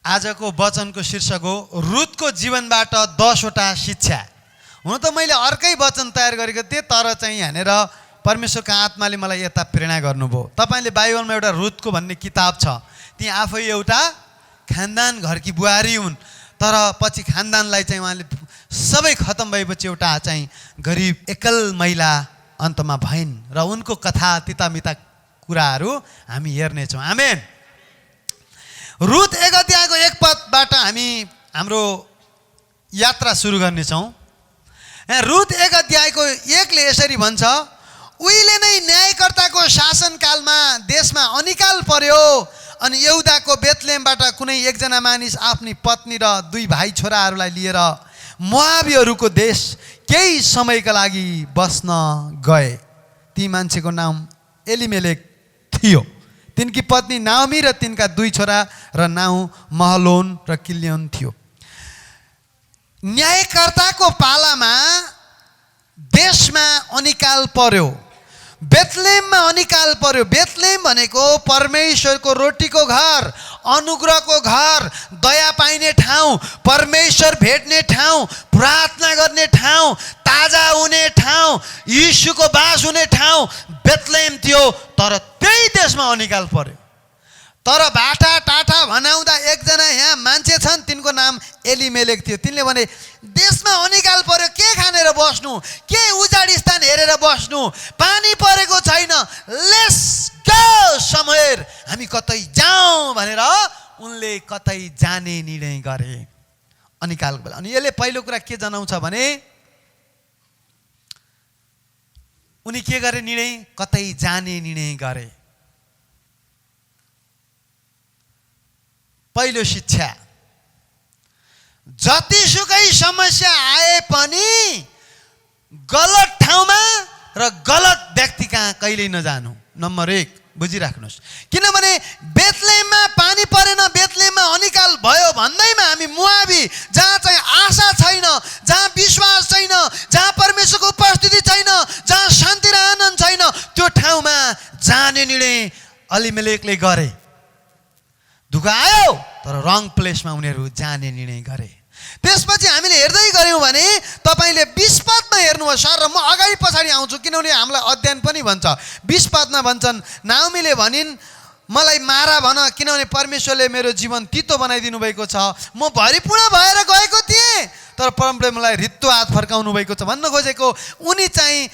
आजको वचनको शीर्षक हो रुथको जीवनबाट 10 वटा शिक्षा। हुन त मैले अर्कै वचन तयार गरेको थिएँ, तर चाहिँ यहाँनिर परमेश्वरको आत्माले मलाई यता प्रेरणा गर्नुभयो। तपाईँले बाइबलमा एउटा रुथको भन्ने किताब छ, त्यहाँ आफै एउटा खानदान घरकी बुहारी हुन्, तर पछि खानदानलाई चाहिँ उहाँले सबै खतम भएपछि एउटा चाहिँ गरिब एकल महिला अन्तमा भइन् र उनको कथा तितामिता कुराहरू हामी हेर्नेछौँ। आमेन। रुथ 1 अध्यायको 1 पदबाट हामी हाम्रो यात्रा सुरु गर्नेछौँ। रुथ 1 अध्यायको 1 ले यसरी भन्छ, उहिले नै न्यायकर्ताको शासनकालमा देशमा अनिकाल पर्यो अनि यहुदाको बेथलेहमबाट कुनै एकजना मानिस आफ्नी पत्नी र 2 भाइ छोराहरूलाई लिएर मोआबीहरूको देश केही समयका लागि बस्न गए। ती मान्छेको नाम एलिमेलेक थियो। तिनकी पत्नी नाओमी र तिनका 2 छोरा र नाउँ महलोन र किल्योन थियो। न्यायकर्ताको पालामा देशमा अनिकाल पर्यो, बेथलेहममा अनिकाल पर्यो। बेथलेहम भनेको परमेश्वरको रोटीको घर, अनुग्रहको घर, दया पाइने ठाउँ, परमेश्वर भेट्ने ठाउँ, प्रार्थना गर्ने ठाउँ, ताजा हुने ठाउँ, यीशुको बास हुने ठाउँ बेथलेहम थियो। तर त्यही देशमा अनिकाल पर्यो। तर बाटा टाटा भनाउँदा एकजना यहाँ मान्छे छन्, तिनको नाम एलिमेलेक थियो। तिनले भने देशमा अनिकाल पर्यो, के खानेर बस्नु, के उजाड स्थान हेरेर बस्नु, पानी परेको छैन, लेट्स गो समवेयर, हामी कतै जाउँ भनेर उनले कतै जाने निर्णय गरे अनिकालको बेला। अनि यसले पहिलो कुरा के जनाउँछ भने उनी के गरे निर्णय, कतै जाने निर्णय गरे। पहिलो शिक्षा, जतिसुकै समस्या आए पनि गलत ठाउँमा र गलत व्यक्ति कहाँ कहिल्यै नजानु। नम्बर 1 बुझिराख्नुहोस्, किनभने बेथलेहममा पानी परेन, बेथलेहममा अनिकाल भयो भन्दैमा हामी मोआबी, जहाँ चाहिँ आशा छैन, जहाँ विश्वास छैन, जहाँ परमेश्वरको उपस्थिति छैन, जहाँ शान्ति र आनन्द छैन, त्यो ठाउँमा जाने निर्णय एलिमेलेकले गरे। दुःख आयो तर रङ प्लेसमा उनीहरू जाने निर्णय गरे। त्यसपछि हामीले हेर्दै गऱ्यौँ भने तपाईँले 20 पदमा हेर्नुभयो सर, र म अगाडि पछाडि आउँछु किनभने हामीलाई अध्ययन पनि भन्छ। 20 पदमा भन्छन्, नाओमीले भनिन्, मलाई मारा भन, किनभने परमेश्वरले मेरो जीवन तितो बनाइदिनु भएको छ। म भरिपूर्ण भएर गएको थिएँ, तर परमले मलाई रित्तो हात फर्काउनु भएको छ। भन्न खोजेको उनी चाहिँ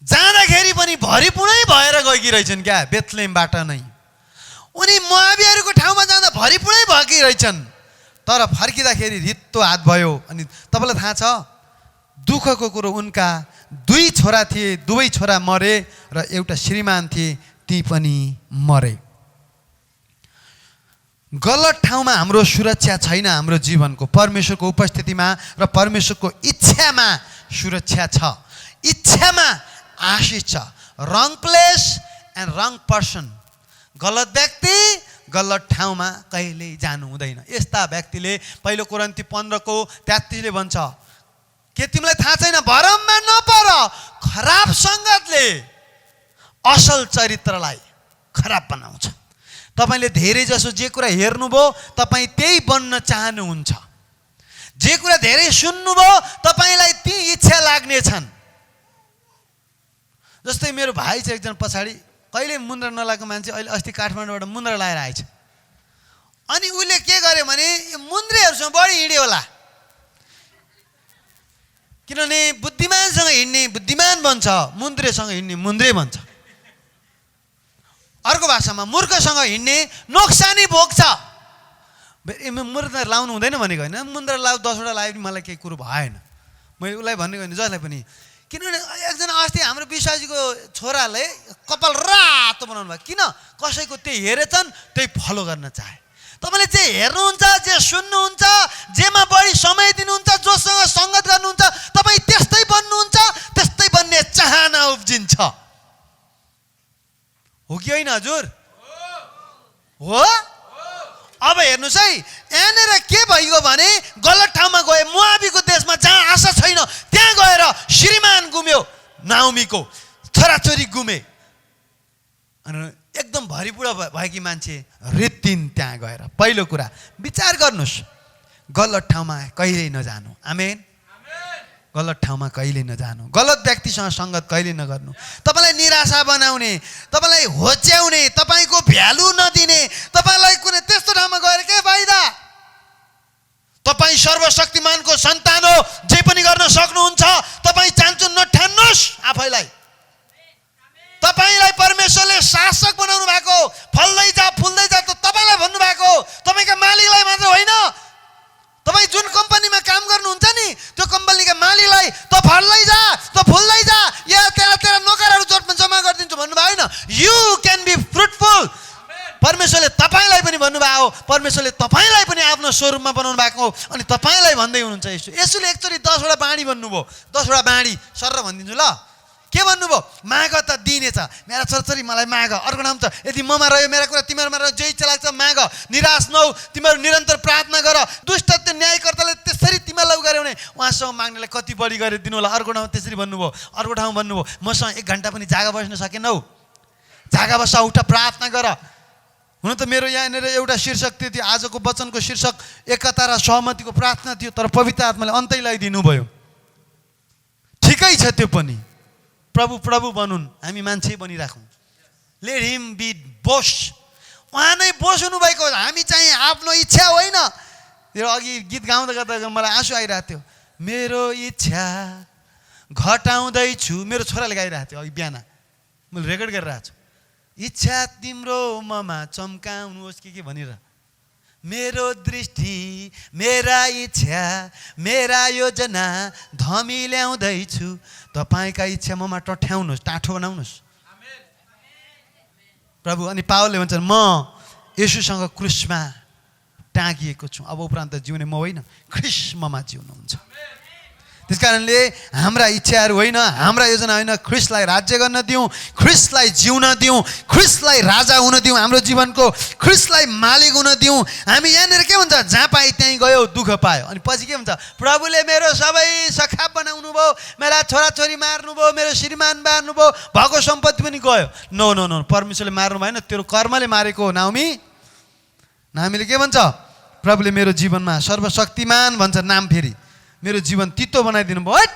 जाँदाखेरि पनि भरिपूर्णै भएर गएकी रहेछन् क्या, बेथलेहमबाट नै। उनी मोआबीहरूको ठाउँमा जाँदा भरिपूर्णै भएकी रहेछन्, तर फर्किँदाखेरि रित्तो हात भयो। अनि तपाईँलाई थाहा छ, दुःखको कुरो उनका 2 छोरा थिए, 2 छोरा मरे र एउटा श्रीमान थिए, ती पनि मरे। गलत ठाउँमा हाम्रो सुरक्षा छैन। हाम्रो जीवनको परमेश्वरको उपस्थितिमा र परमेश्वरको इच्छामा सुरक्षा छ, इच्छामा आशिष छ। रङ प्लेस एन्ड रङ पर्सन, गलत व्यक्ति गलत ठाउँमा कहिल्यै जानु हुँदैन। यस्ता व्यक्तिले पहिलो कोरिन्थी 15:33 भन्छ, के तिमीलाई थाहा छैन, भरममा नपर, खराब सङ्गतले असल चरित्रलाई खराब बनाउँछ। तपाईँले धेरै जसो जे कुरा हेर्नुभयो तपाईँ त्यही बन्न चाहनुहुन्छ, जे कुरा धेरै सुन्नुभयो तपाईँलाई ती इच्छा लाग्नेछन्। जस्तै मेरो भाइ छ एकजना पछाडि, कहिले मुन्द्रा नलागेको मान्छे, अहिले अस्ति काठमाडौँबाट मुन्द्रा लाएर आएछ। अनि उसले के गर्यो भने मुन्द्रेहरूसँग बढी हिँड्यो होला, किनभने बुद्धिमानसँग हिँड्ने बुद्धिमान भन्छ, मुन्द्रेसँग हिँड्ने मुन्द्रे भन्छ। अर्को भाषामा मूर्खसँग हिँड्ने नोक्सानी भोग्छ। मुन्द्रा लाउनु हुँदैन भनेको होइन, मुन्द्रा लाउ 10 वटा लायो भने मलाई केही कुरो भएन, मैले उसलाई भनेको होइन, जसलाई पनि। किनभने एकजना अस्ति हाम्रो विश्वासीको छोराले कपाल रातो बनाउनु भयो, किन? कसैको त्यही हेरेछन्, त्यही फलो गर्न चाहे। तपाईँले जे हेर्नुहुन्छ, जे सुन्नुहुन्छ, जेमा बढी समय दिनुहुन्छ, जोसँग सङ्गत गर्नुहुन्छ, तपाईँ त्यस्तै बन्नुहुन्छ, त्यस्तै बन्ने चाहना उब्जिन्छ। हो कि होइन हजुर? हो। अब हेर्नुहोस् है, यहाँनिर के भइगयो भने गलत ठाउँमा गए, मोआबीको देशमा जहाँ आशा छैन त्यहाँ गएर श्रीमान गुम्यो, नाओमीको छोराछोरी गुमे। अनि एकदम भरिपुरा भएकी मान्छे रित्तिन त्यहाँ गएर पहिलो कुरा विचार गर्नुहोस्, गलत ठाउँमा कहिल्यै नजानु। आमेन। गलत ठाउँमा कहिल्यै नजानु, गलत व्यक्तिसँग सङ्गत कहिल्यै नगर्नु। तपाईँलाई निराशा बनाउने, तपाईँलाई होच्याउने, तपाईँको भ्यालु नदिने, तपाईँलाई कुनै त्यस्तो ठाउँमा गएर के फाइदा? तपाईँ सर्वशक्तिमानको सन्तान हो, जे पनि गर्न सक्नुहुन्छ। तपाईँ चान्चुन नठान्नुहोस् आफैलाई। तपाईँलाई परमेश्वरले शासक बनाउनु भएको, फल्दै जा फुल्दै जा त तपाईँलाई भन्नुभएको, तपाईँका मालिकलाई मात्र होइन। तपाईँ जुन कम्पनीमा काम गर्नुहुन्छ नि, त्यो कम्पनीका मालिकलाई त फल्दै जा, त फुल्दै जा, या तेरा नोकरहरू जम्मा गरिदिन्छु भन्नुभयो होइन। You can be fruitful. परमेश्वरले तपाईँलाई पनि भन्नुभयो, परमेश्वरले तपाईँलाई पनि आफ्नो स्वरूपमा बनाउनु भएको हो। अनि तपाईँलाई भन्दै हुनुहुन्छ यसुले एकचोटि 10वटा बाणी भन्नुभयो। 10वटा बाणी सर भनिदिन्छु ल। के भन्नुभयो? माग त दिनेछ, मेरा छोराछोरी मलाई माग। अर्को नाम छ यदि ममा रह्यो मेरा कुरा तिमीहरूमा रह्यो, जे इच्छा लाग्छ माग। निराश नहौ, तिमीहरू निरन्तर प्रार्थना गर। दुष्ट त्यो न्यायकर्ताले त्यसरी तिमीलाई गऱ्यो भने उहाँसँग माग्नेलाई कति बढी गरेर दिनु होला। अर्को ठाउँ त्यसरी भन्नुभयो। अर्को ठाउँ भन्नुभयो मसँग 1 घन्टा पनि जागा बस्न सकेनौ, जागा बस्छ, उठ प्रार्थना गर। हुन त मेरो यहाँनिर एउटा शीर्षक थियो, आजको वचनको शीर्षक एकता र सहमतिको प्रार्थना थियो, तर पवित्र आत्माले अन्तै लगाइदिनु भयो। ठिकै छ, त्यो पनि प्रभु प्रभु बनुन्, हामी मान्छे बनिराखौँ। लेट हिम बी बोस, उहाँ नै बोस हुनुभएको। हामी चाहिँ आफ्नो इच्छा होइन। यो अघि गीत गाउँदा गर्दा मलाई आँसु आइरहेको थियो। मेरो इच्छा घटाउँदैछु, मेरो छोराले गाइरहेको थियो अघि बिहान, मैले रेकर्ड गरिरहेको छु। इच्छा तिम्रो ममा चम्काउनुहोस् के भनेर। मेरो दृष्टि, मेरा इच्छा, मेरा योजना धमी ल्याउँदैछु, तपाईँका इच्छा ममा टठ्याउनुहोस्, टाठो बनाउनुहोस् प्रभु। अनि पावलले भन्छन् म येशूसँग क्रुसमा टाँगिएको छु, अब उपरान्त जिउने म होइन, ख्रिस्ट ममा जिउनुहुन्छ। त्यस कारणले हाम्रा इच्छाहरू होइन, हाम्रा योजना होइन, ख्रिस्टलाई राज्य गर्न दिउँ, ख्रिस्टलाई जिउन दिउँ, ख्रिस्टलाई राजा हुन दिउँ हाम्रो जीवनको, ख्रिस्टलाई मालिक हुन दिउँ। हामी यहाँनिर के भन्छ, जहाँ पाए त्यहीँ गयो, दुःख पायो। अनि पछि के भन्छ, प्रभुले मेरो सबै सखाप बनाउनु भयो, मेरा छोराछोरी मार्नुभयो, मेरो श्रीमान मार्नुभयो, भएको सम्पत्ति पनि गयो। नो नो नो, परमेश्वरले मार्नु भएन, तेरो कर्मले मारेको हो। नामीले के भन्छ, प्रभुले मेरो जीवनमा सर्वशक्तिमान भन्छ नाम, फेरि मेरो जीवन तितो बनाइदिनु भयो।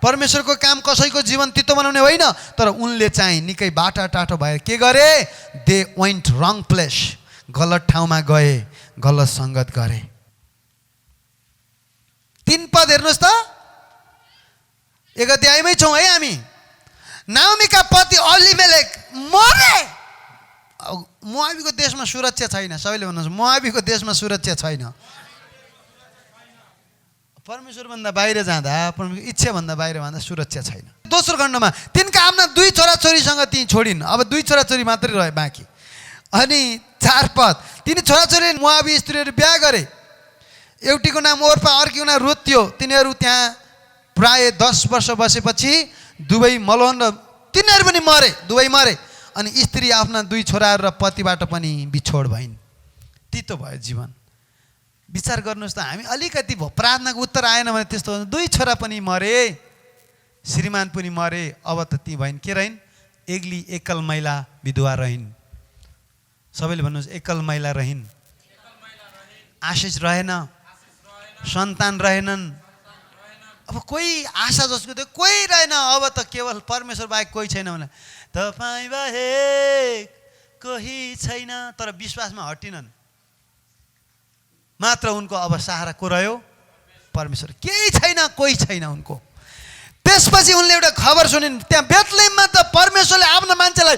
परमेश्वरको काम कसैको जीवन तितो बनाउने होइन, तर उनले चाहिँ निकै बाटा टाटो भएर के गरे, दे वेन्ट रङ प्लेस, गलत ठाउँमा गए, गलत सङ्गत गरे। 3 पद हेर्नुहोस् त, 1 अध्यायमै छौँ है हामी। नाओमीका पति एलिमेलेक मरे। मोआबीको देशमा सुरक्षा छैन। सबैले भन्नुहोस् मोआबीको देशमा सुरक्षा छैन। परमेश्वरभन्दा बाहिर जाँदा, परमेश्वरको इच्छाभन्दा बाहिर जाँदा सुरक्षा छैन। दोस्रो खण्डमा तिनका आफ्ना 2 छोराछोरीसँग ती छोडिन्। अब 2 छोराछोरी मात्रै रहे बाँकी। अनि 4 पद, तिनी छोराछोरी मोआबी स्त्रीहरू बिहा गरे। एउटीको नाम ओर्पा, अर्कीको नाम रुथ थियो। तिनीहरू त्यहाँ प्राय 10 वर्ष बसेपछि दुवै मलोन र तिनीहरू पनि मरे, दुवै मरे। अनि स्त्री आफ्ना 2 छोराहरू र पतिबाट पनि बिछोड भइन्। तितो भयो जीवन। विचार गर्नुहोस् त, हामी अलिकति प्रार्थनाको उत्तर आएन भने त्यस्तो 2 छोरा पनि मरे, श्रीमान पनि मरे। अब त ती भइन् के रहिन्, एक्ली एकल महिला विधवा रहिन्। सबैले भन्नुहोस् एकल महिला रहिन्। आशिष रहेन, सन्तान रहेनन्। अब कोही आशा जसको थियो कोही रहेन। अब त केवल परमेश्वर बाहेक कोही छैन भने, तपाईँ बाहेक कोही छैन। तर विश्वासमा हटिनन् मात्र। उनको अब सहारा को रह्यो, परमेश्वर। केही छैन, कोही छैन उनको। त्यसपछि उनले एउटा खबर सुनिन्, त्यहाँ बेथलेहममा त परमेश्वरले आफ्नो मान्छेलाई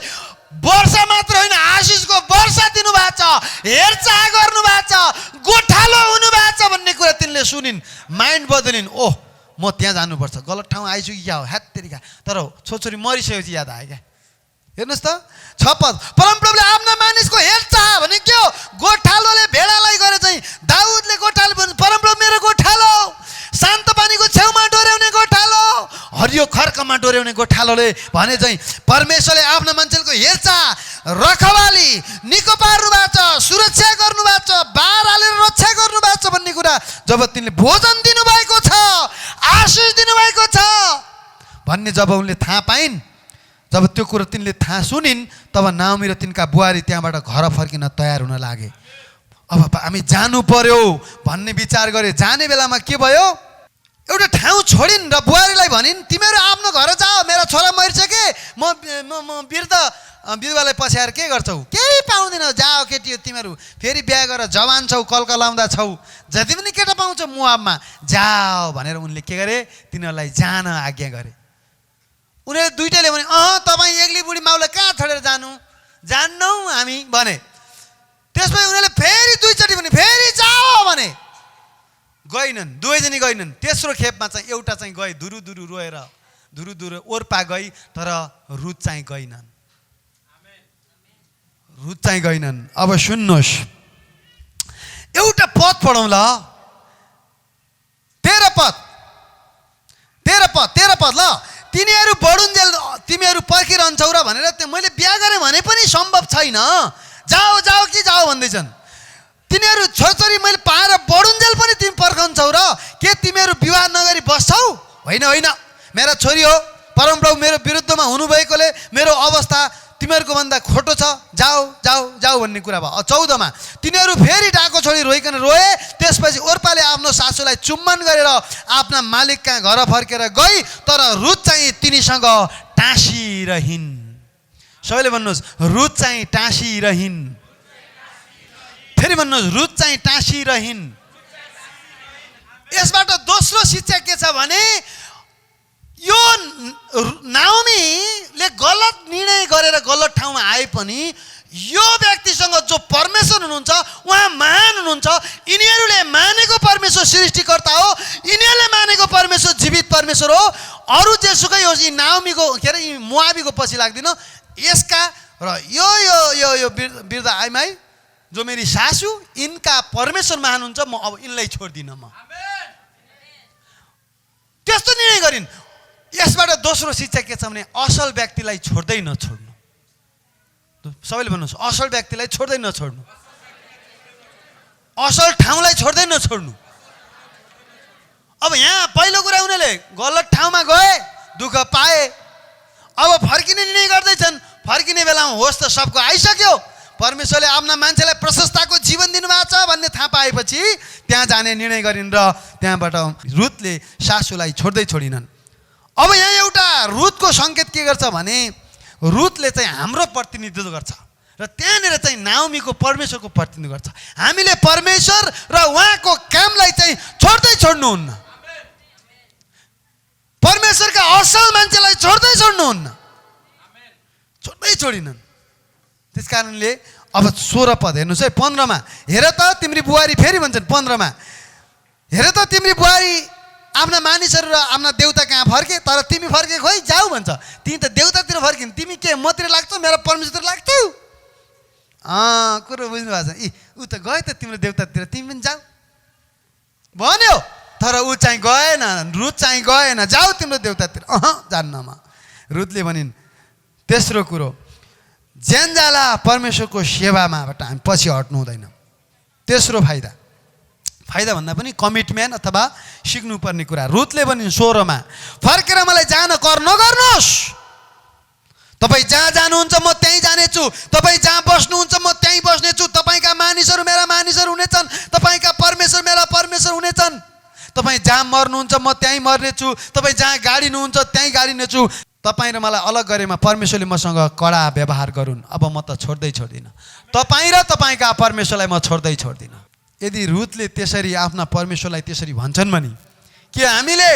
वर्षा मात्र होइन आशिषको वर्षा दिनुभएको छ, हेरचाह गर्नुभएको छ, गोठालो हुनुभएको छ भन्ने कुरा तिनले सुनिन्। माइन्ड बदलिन्। ओह, म त्यहाँ जानुपर्छ, गलत ठाउँ आइछु कि क्या हो, ह्यात्तेरिका। तर छोरी मरिसकेपछि याद आयो क्या। हेर्नुहोस् त 6 पद, परमप्रभुले आफ्ना मानिसको हेरचाह भने के हो, गोठालोले भेडालाई गरे चाहिँ दाउदले गोठालो भन्छ, परमप्रभु मेरो गोठालो, शान्त पानीको छेउमा डोर्याउने गोठालो, हरियो खर्कमा डोर्याउने गोठालोले भने चाहिँ परमेश्वरले आफ्ना मान्छेको हेरचाह, रखवाली निको पार्नु भएको छ, सुरक्षा गर्नु भएको छ, बार हालेर रक्षा गर्नु भएको छ भन्ने कुरा जब तिनले भोजन दिनुभएको छ, आशिष दिनुभएको छ भन्ने जब उनले थाहा पाइन्, जब त्यो कुरो तिनले थाहा सुनिन् तब नाओमी र तिनका बुहारी त्यहाँबाट घर फर्किन तयार हुन लागे। अब हामी जानु पर्यो भन्ने विचार गरे। जाने बेलामा के भयो, एउटा ठाउँ छोडिन् र बुहारीलाई भनिन् तिमीहरू आफ्नो घर जाओ, मेरा छोरा मरिसके, म वृद्ध विधवालाई पछ्याएर के गर्छौ, केही पाउँदिनौ, जाओ केटी हो तिमीहरू, फेरि बिहा गरेर जवान छौ, कलकलाउँदा छौ, जति पनि केटा पाउँछ मुआबमा जाओ भनेर उनले के गरे, तिनीहरूलाई जान आज्ञा गरे। उनीहरू दुइटैले भने तपाईँ एक्लै बुढी माउलाई कहाँ छोडेर जानु, जान्नौ हामी भने। त्यसपछि उनीहरूले फेरि दुईचोटि भने फेरि जाओ भने गइनन्, दुवैजनी गइनन्। तेस्रो खेपमा चाहिँ एउटा चाहिँ गए, दुरु रोएर दुरु ओर्पा गई, तर रुथ चाहिँ गइनन्, रुथ चाहिँ गइनन्। अब सुन्नुहोस्, एउटा पद पढौँ ल, 13 पद ल। तिनीहरू बढुन्जेल तिमीहरू पर्खिरहन्छौ र भनेर मैले बिहा गरेँ भने पनि सम्भव छैन, जाओ कि जाओ भन्दैछन्। तिनीहरू छोरछोरी मैले पाएर बढुन्जेल पनि तिमी पर्खन्छौ र के तिमीहरू विवाह नगरी बस्छौ? होइन, मेरा छोरी हो, परमप्रभु मेरो विरुद्धमा हुनुभएकोले मेरो अवस्था तिमीहरूको भन्दा खोटो छ, जाओ भन्ने कुरा भयो। 14 मा तिनीहरू फेरि डाको छोडी रोइकन रोए। त्यसपछि ओर्पाले आफ्नो सासूलाई चुम्बन गरेर आफ्ना मालिक कहाँ घर फर्केर गई, तर रुथ चाहिँ तिनीसँग टाँसिरहिन्। सबैले भन्नुहोस्, रुथ चाहिँ टाँसिरहिन्। फेरि भन्नुहोस्, रुथ चाहिँ टाँसिरहिन्। यसबाट दोस्रो शिक्षा के छ भने यो नाओमीले गलत निर्णय गरेर गलत ठाउँमा आए पनि यो व्यक्तिसँग जो परमेश्वर हुनुहुन्छ उहाँ महान हुनुहुन्छ। यिनीहरूले मानेको परमेश्वर सृष्टिकर्ता हो, यिनीहरूले मानेको परमेश्वर जीवित परमेश्वर हो। अरू जेसुकै होस्, यी नाओमीको के अरे यी मोआबीको पछि लाग्दिन। यसका र यो यो यो यो वृद्ध आइमाई जो मेरी सासू, इनका परमेश्वर महान हुन्छ, म अब यिनलाई छोड्दिनँ। म त्यस्तो निर्णय गरिन्। यसबाट दोस्रो शिक्षा के छ भने असल व्यक्तिलाई छोड्दै नछोड्नु। सबैले भन्नुहोस्, असल व्यक्तिलाई छोड्दै नछोड्नु, असल ठाउँलाई छोड्दै नछोड्नु। अब यहाँ पहिलो कुरा उनीहरूले गलत ठाउँमा गए, दुःख पाए, अब फर्किने निर्णय गर्दैछन्। फर्किने बेलामा होस् त सबको आइसक्यो, परमेश्वरले आफ्ना मान्छेलाई प्रशस्तताको जीवन दिनुभएको छ भन्ने थाहा पाएपछि त्यहाँ जाने निर्णय गरिन् र त्यहाँबाट रुथले सासूलाई छोडिनन्। अब यहाँ एउटा रुथको सङ्केत के गर्छ भने रुथले चाहिँ हाम्रो प्रतिनिधित्व गर्छ र त्यहाँनिर चाहिँ नाओमीको परमेश्वरको प्रतिनिधित्व गर्छ। हामीले परमेश्वर र उहाँको कामलाई चाहिँ छोड्नुहुन्न, परमेश्वरका असल मान्छेलाई छोड्नुहुन्न, छोडिनन्। त्यस कारणले अब 16 पद हेर्नुहोस् है। 15 मा हेर त तिम्री बुहारी, फेरि भन्छन् 15 मा हेर त तिम्री बुहारी आफ्ना मानिसहरू र आफ्ना देउता कहाँ फर्के, तर तिमी फर्के खोइ जाऊ भन्छ। तिमी त देउतातिर फर्किन्, तिमी के मतिर लाग्छौ, मेरो परमेश्वरतिर लाग्छौ? कुरो बुझ्नु भएको छ। ऊ त गयो त तिम्रो देउतातिर, तिमी पनि जाऊ भन्यो, तर ऊ चाहिँ गएन, रुथ चाहिँ गएन, जाऊ तिम्रो देउतातिर। जान्न म। रुथले भनिन् तेस्रो कुरो, ज्यानजाला परमेश्वरको सेवामाबाट हामी पछि हट्नु हुँदैन। तेस्रो फाइदा भन्दा पनि कमिटमेन्ट अथवा सिक्नुपर्ने कुरा। रुथले भनिन् 16 मा फर्केर मलाई जान कर नगर्नुहोस्, तपाईँ जहाँ जानुहुन्छ म त्यहीँ जानेछु, तपाईँ जहाँ बस्नुहुन्छ म त्यहीँ बस्नेछु, तपाईँका मानिसहरू मेरा मानिसहरू हुनेछन्, तपाईँका परमेश्वर मेरा परमेश्वर हुनेछन्, तपाईँ जहाँ मर्नुहुन्छ म त्यहीँ मर्नेछु, तपाईँ जहाँ गाडिनुहुन्छ त्यहीँ गाडिनेछु। तपाईँ र मलाई अलग गरेमा परमेश्वरले मसँग कडा व्यवहार गरून्। अब म त छोड्दिनँ, तपाईँ र तपाईँका परमेश्वरलाई म छोड्दिनँ। यदि रुथले त्यसरी आफ्ना परमेश्वरलाई त्यसरी भन्छन् भने के हामीले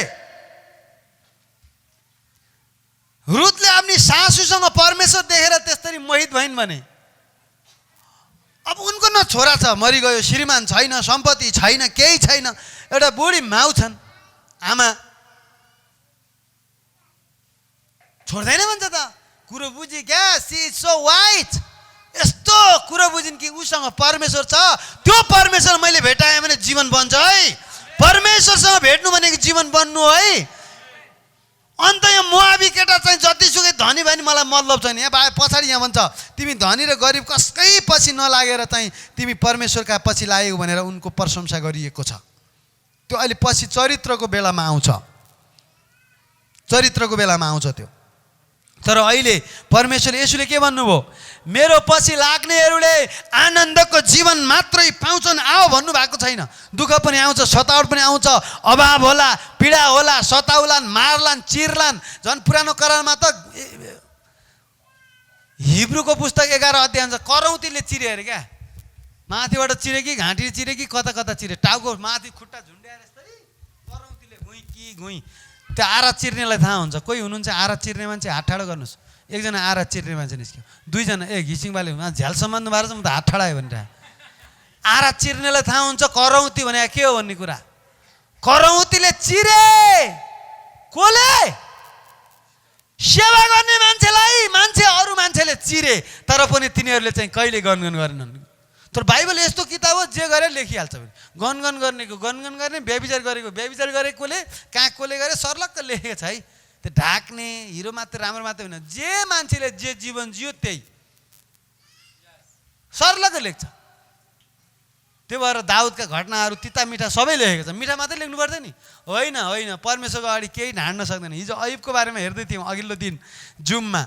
रुथले आफ्नी सासूसँग परमेश्वर देखेर त्यसरी मोहित भइन् भने अब उनको न छोरा छ, मरिगयो, श्रीमान छैन, सम्पत्ति छैन, केही छैन, एउटा बुढी माउ छन्, आमा, छोड्दैन भन्छ त। कुरो बुझी क्या, सी इज सो वाइट। यस्तो कुरो बुझिन् कि उसँग परमेश्वर छ, त्यो परमेश्वर मैले भेटाएँ भने जीवन बन्छ है। परमेश्वरसँग भेट्नु भनेको जीवन बन्नु है। अन्त यहाँ मोआबी केटा चाहिँ जतिसुकै धनी भयो नि मलाई मतलब छैन। यहाँ पछाडि यहाँ भन्छ तिमी धनी र गरिब कसकै पछि नलागेर चाहिँ तिमी परमेश्वरका पछि लाग्यौ भनेर उनको प्रशंसा गरिएको छ। त्यो अहिले पछि चरित्रको बेलामा आउँछ, त्यो तर अहिले परमेश्वरले यसुले के भन्नुभयो, मेरो पछि लाग्नेहरूले आनन्दको जीवन मात्रै पाउँछन् आओ भन्नुभएको छैन। दुःख पनि आउँछ, सतावट पनि आउँछ, अभाव होला, पीडा होला, सताउलान्, मार्लान्, चिर्लान्। झन् पुरानो करारमा त हिब्रूको पुस्तक 11 अध्याय छ, करौतीले चिरे अरे क्या। माथिबाट चिरे कि घाँटी चिरे कि कता कता चिरे, टाउको माथि खुट्टा झुन्ड्याएर यस्तै करौतीले घुइँ कि घुइँ। त्यो आरा चिर्नेलाई थाहा हुन्छ। कोही हुनुहुन्छ आरा चिर्ने मान्छे, हात ठाडो गर्नुहोस्। एकजना आरा चिर्ने मान्छे निस्क्यो, दुईजना घिसिङबाले झ्याल सम्बन्ध भएर म त हात ठाडायो भनेर। आरा चिर्नेलाई थाहा हुन्छ करौती भने के हो भन्ने कुरा। करौतीले चिरे, कसले? सेवा गर्ने मान्छेलाई मान्छे अरू मान्छेले चिरे, तर पनि तिनीहरूले चाहिँ कहिले गनगन गरेनन्। तर बाइबल यस्तो किताब हो जे गरेर लेखिहाल्छ भने। गनगन गर्नेको गनगन गर्ने, व्यभिचार गरेको व्यभिचार गरेकोले, कहाँ कसले गरे सर्लक्क लेखेको छ है। त्यो ढाक्ने हिरो मात्रै राम्रो मात्रै होइन, जे मान्छेले जे जीवन जियो त्यही सर्लक्क लेख्छ। त्यो भएर दाउदका घटनाहरू तिता मिठा सबै लेखेको छ। मिठा मात्रै लेख्नु पर्दैन नि, होइन होइन। परमेश्वरको अगाडि केही ढाड्न सक्दैन। हिजो अयुबको बारेमा हेर्दै थियौँ अघिल्लो दिन जुममा।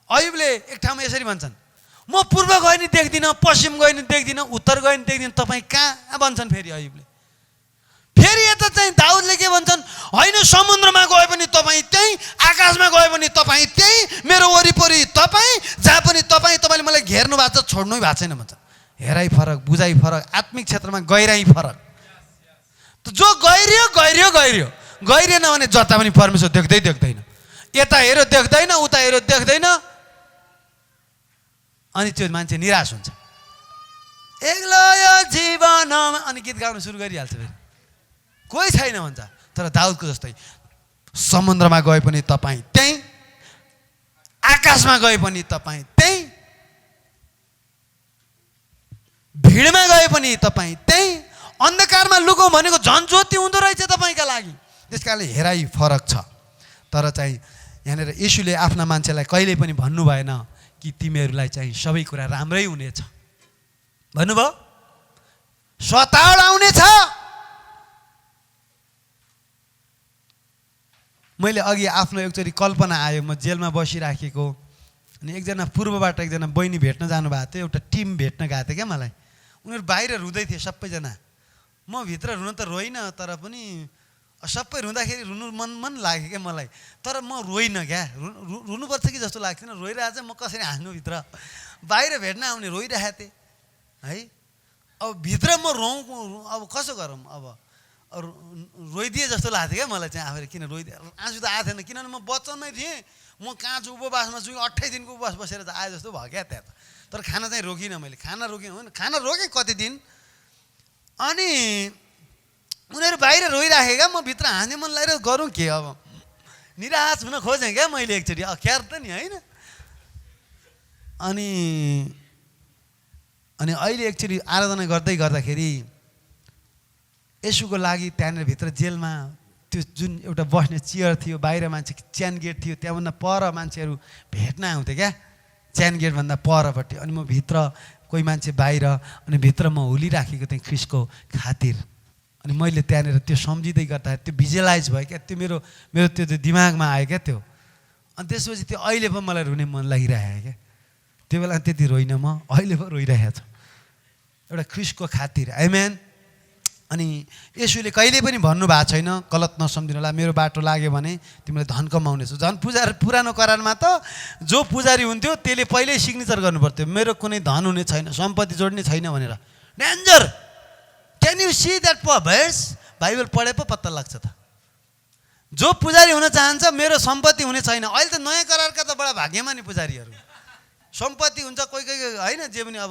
अयुबले एक ठाउँमा यसरी भन्छन्, म पूर्व गए नि देख्दिनँ, पश्चिम गए नि देख्दिनँ, उत्तर गए नि देख्दिनँ, तपाईँ कहाँ भन्छन्। फेरि अयुबले फेरि यता चाहिँ दाउदले के भन्छन्, होइन समुद्रमा गए पनि तपाईँ त्यहीँ, आकाशमा गए पनि तपाईँ त्यहीँ, मेरो वरिपरि तपाईँ, जहाँ पनि तपाईँ, तपाईँले मलाई घेर्नु भएको छ, छोड्नु भएको छैन भन्छ। हेराइ फरक, बुझाइ फरक, आत्मिक क्षेत्रमा गहिराइ फरक। जो गहिरियो गहिरियो गहिरियो, गहिरिएन भने जता पनि परमेश्वर देख्दै देख्दैन। यता हेऱ्यो देख्दैन, उता हेऱ्यो देख्दैन, अनि त्यो मान्छे निराश हुन्छ। एक्लो यो जीवनमा अनि गीत गाउन सुरु गरिहाल्छ। फेरि कोही छैन भन्छ। तर दाउदको जस्तै समुद्रमा गए पनि तपाईँ त्यहीँ, आकाशमा गए पनि तपाईँ त्यहीँ, भिडमा गए पनि तपाईँ त्यहीँ, अन्धकारमा लुकौँ भनेको झन् ज्योति हुँदो रहेछ तपाईँका लागि। त्यस कारणले हेराइ फरक छ। तर चाहिँ यहाँनिर येशूले आफ्ना मान्छेलाई कहिल्यै पनि भन्नु भएन कि तिमीहरूलाई चाहिँ सबै कुरा राम्रै हुनेछ भन्नुभयो। सतावट आउनेछ। मैले अघि आफ्नो एकचोटि कल्पना आयो, म जेलमा बसिराखेको, अनि एकजना पूर्वबाट एकजना बहिनी भेट्न जानुभएको थियो। एउटा टिम भेट्न गएको थियो क्या मलाई। उनीहरू बाहिर रुँदै थिए सबैजना, म भित्र रुन त रोइनँ, तर पनि सबै रुँदाखेरि रुनु मन लाग्यो क्या मलाई। तर म रोइनँ क्या, रुनुपर्छ कि जस्तो लाग्थेन। रोइरहेको चाहिँ म कसरी हाँस्नु, भित्र बाहिर भेट्न आउने रोइरहेको थिएँ है। अब भित्र म अब कसो गरौँ, अब रोइदिए जस्तो लाग्थ्यो क्या मलाई चाहिँ आफैले। किन रोइदिए, आँसु त आएको थिएन, किनभने म बच्चनमै थिएँ। म कहाँ छु, उपवासमा छु, 28 दिनको उपवास बसेर त आए जस्तो भयो क्या त्यहाँ त। तर खाना चाहिँ रोकिनँ मैले, खाना रोकिनँ होइन, खाना रोकेँ कति दिन। अनि उनीहरू बाहिर रोइराखेँ क्या, म भित्र हाँस्ने मन लागेर गरौँ के। अब निराश हुन खोजेँ क्या मैले एकचोटि, अख्यार त नि होइन। अनि अहिले एकचोटि आराधना गर्दै गर्दाखेरि येशूको लागि त्यहाँनिर भित्र जेलमा त्यो जुन एउटा बस्ने चेयर थियो, बाहिर मान्छे चेन गेट थियो, त्यहाँभन्दा पर मान्छेहरू भेट्न आउँथे क्या, चेन गेटभन्दा परपट्टि। अनि म भित्र, कोही मान्छे बाहिर, अनि भित्र म हुलिराखेको थिएँ ख्रिस्टको खातिर। अनि मैले त्यहाँनिर त्यो सम्झिँदै गर्दा त्यो भिजुअलाइज भयो क्या, त्यो मेरो त्यो दिमागमा आयो क्या त्यो। अनि त्यसपछि त्यो अहिले पनि मलाई रुने मन लागिरहेको क्या। त्यो बेला त्यति रोइनँ म, अहिले पो रोइरहेको छु एउटा ख्रिस्टको खातिर। आमेन। अनि येशूले कहिले पनि भन्नुभएको छैन, गलत नसम्झिनु होला, मेरो बाटो लाग्यो भने तिमीले धन कमाउनेछौ। झन् पुरानो करारमा त जो पुजारी हुन्थ्यो त्यसले पहिल्यै सिग्नेचर गर्नुपर्थ्यो, मेरो कुनै धन हुने छैन, सम्पत्ति जोड्ने छैन भनेर। Danger. Can you see that verse? Bible पढे पो पत्ता लाग्छ त। जो पुजारी हुन चाहन्छ मेरो सम्पत्ति हुने छैन। अहिले त नयाँ करारका त बडा भाग्यमानी पुजारीहरू, सम्पत्ति हुन्छ कोही कोही होइन, जे पनि।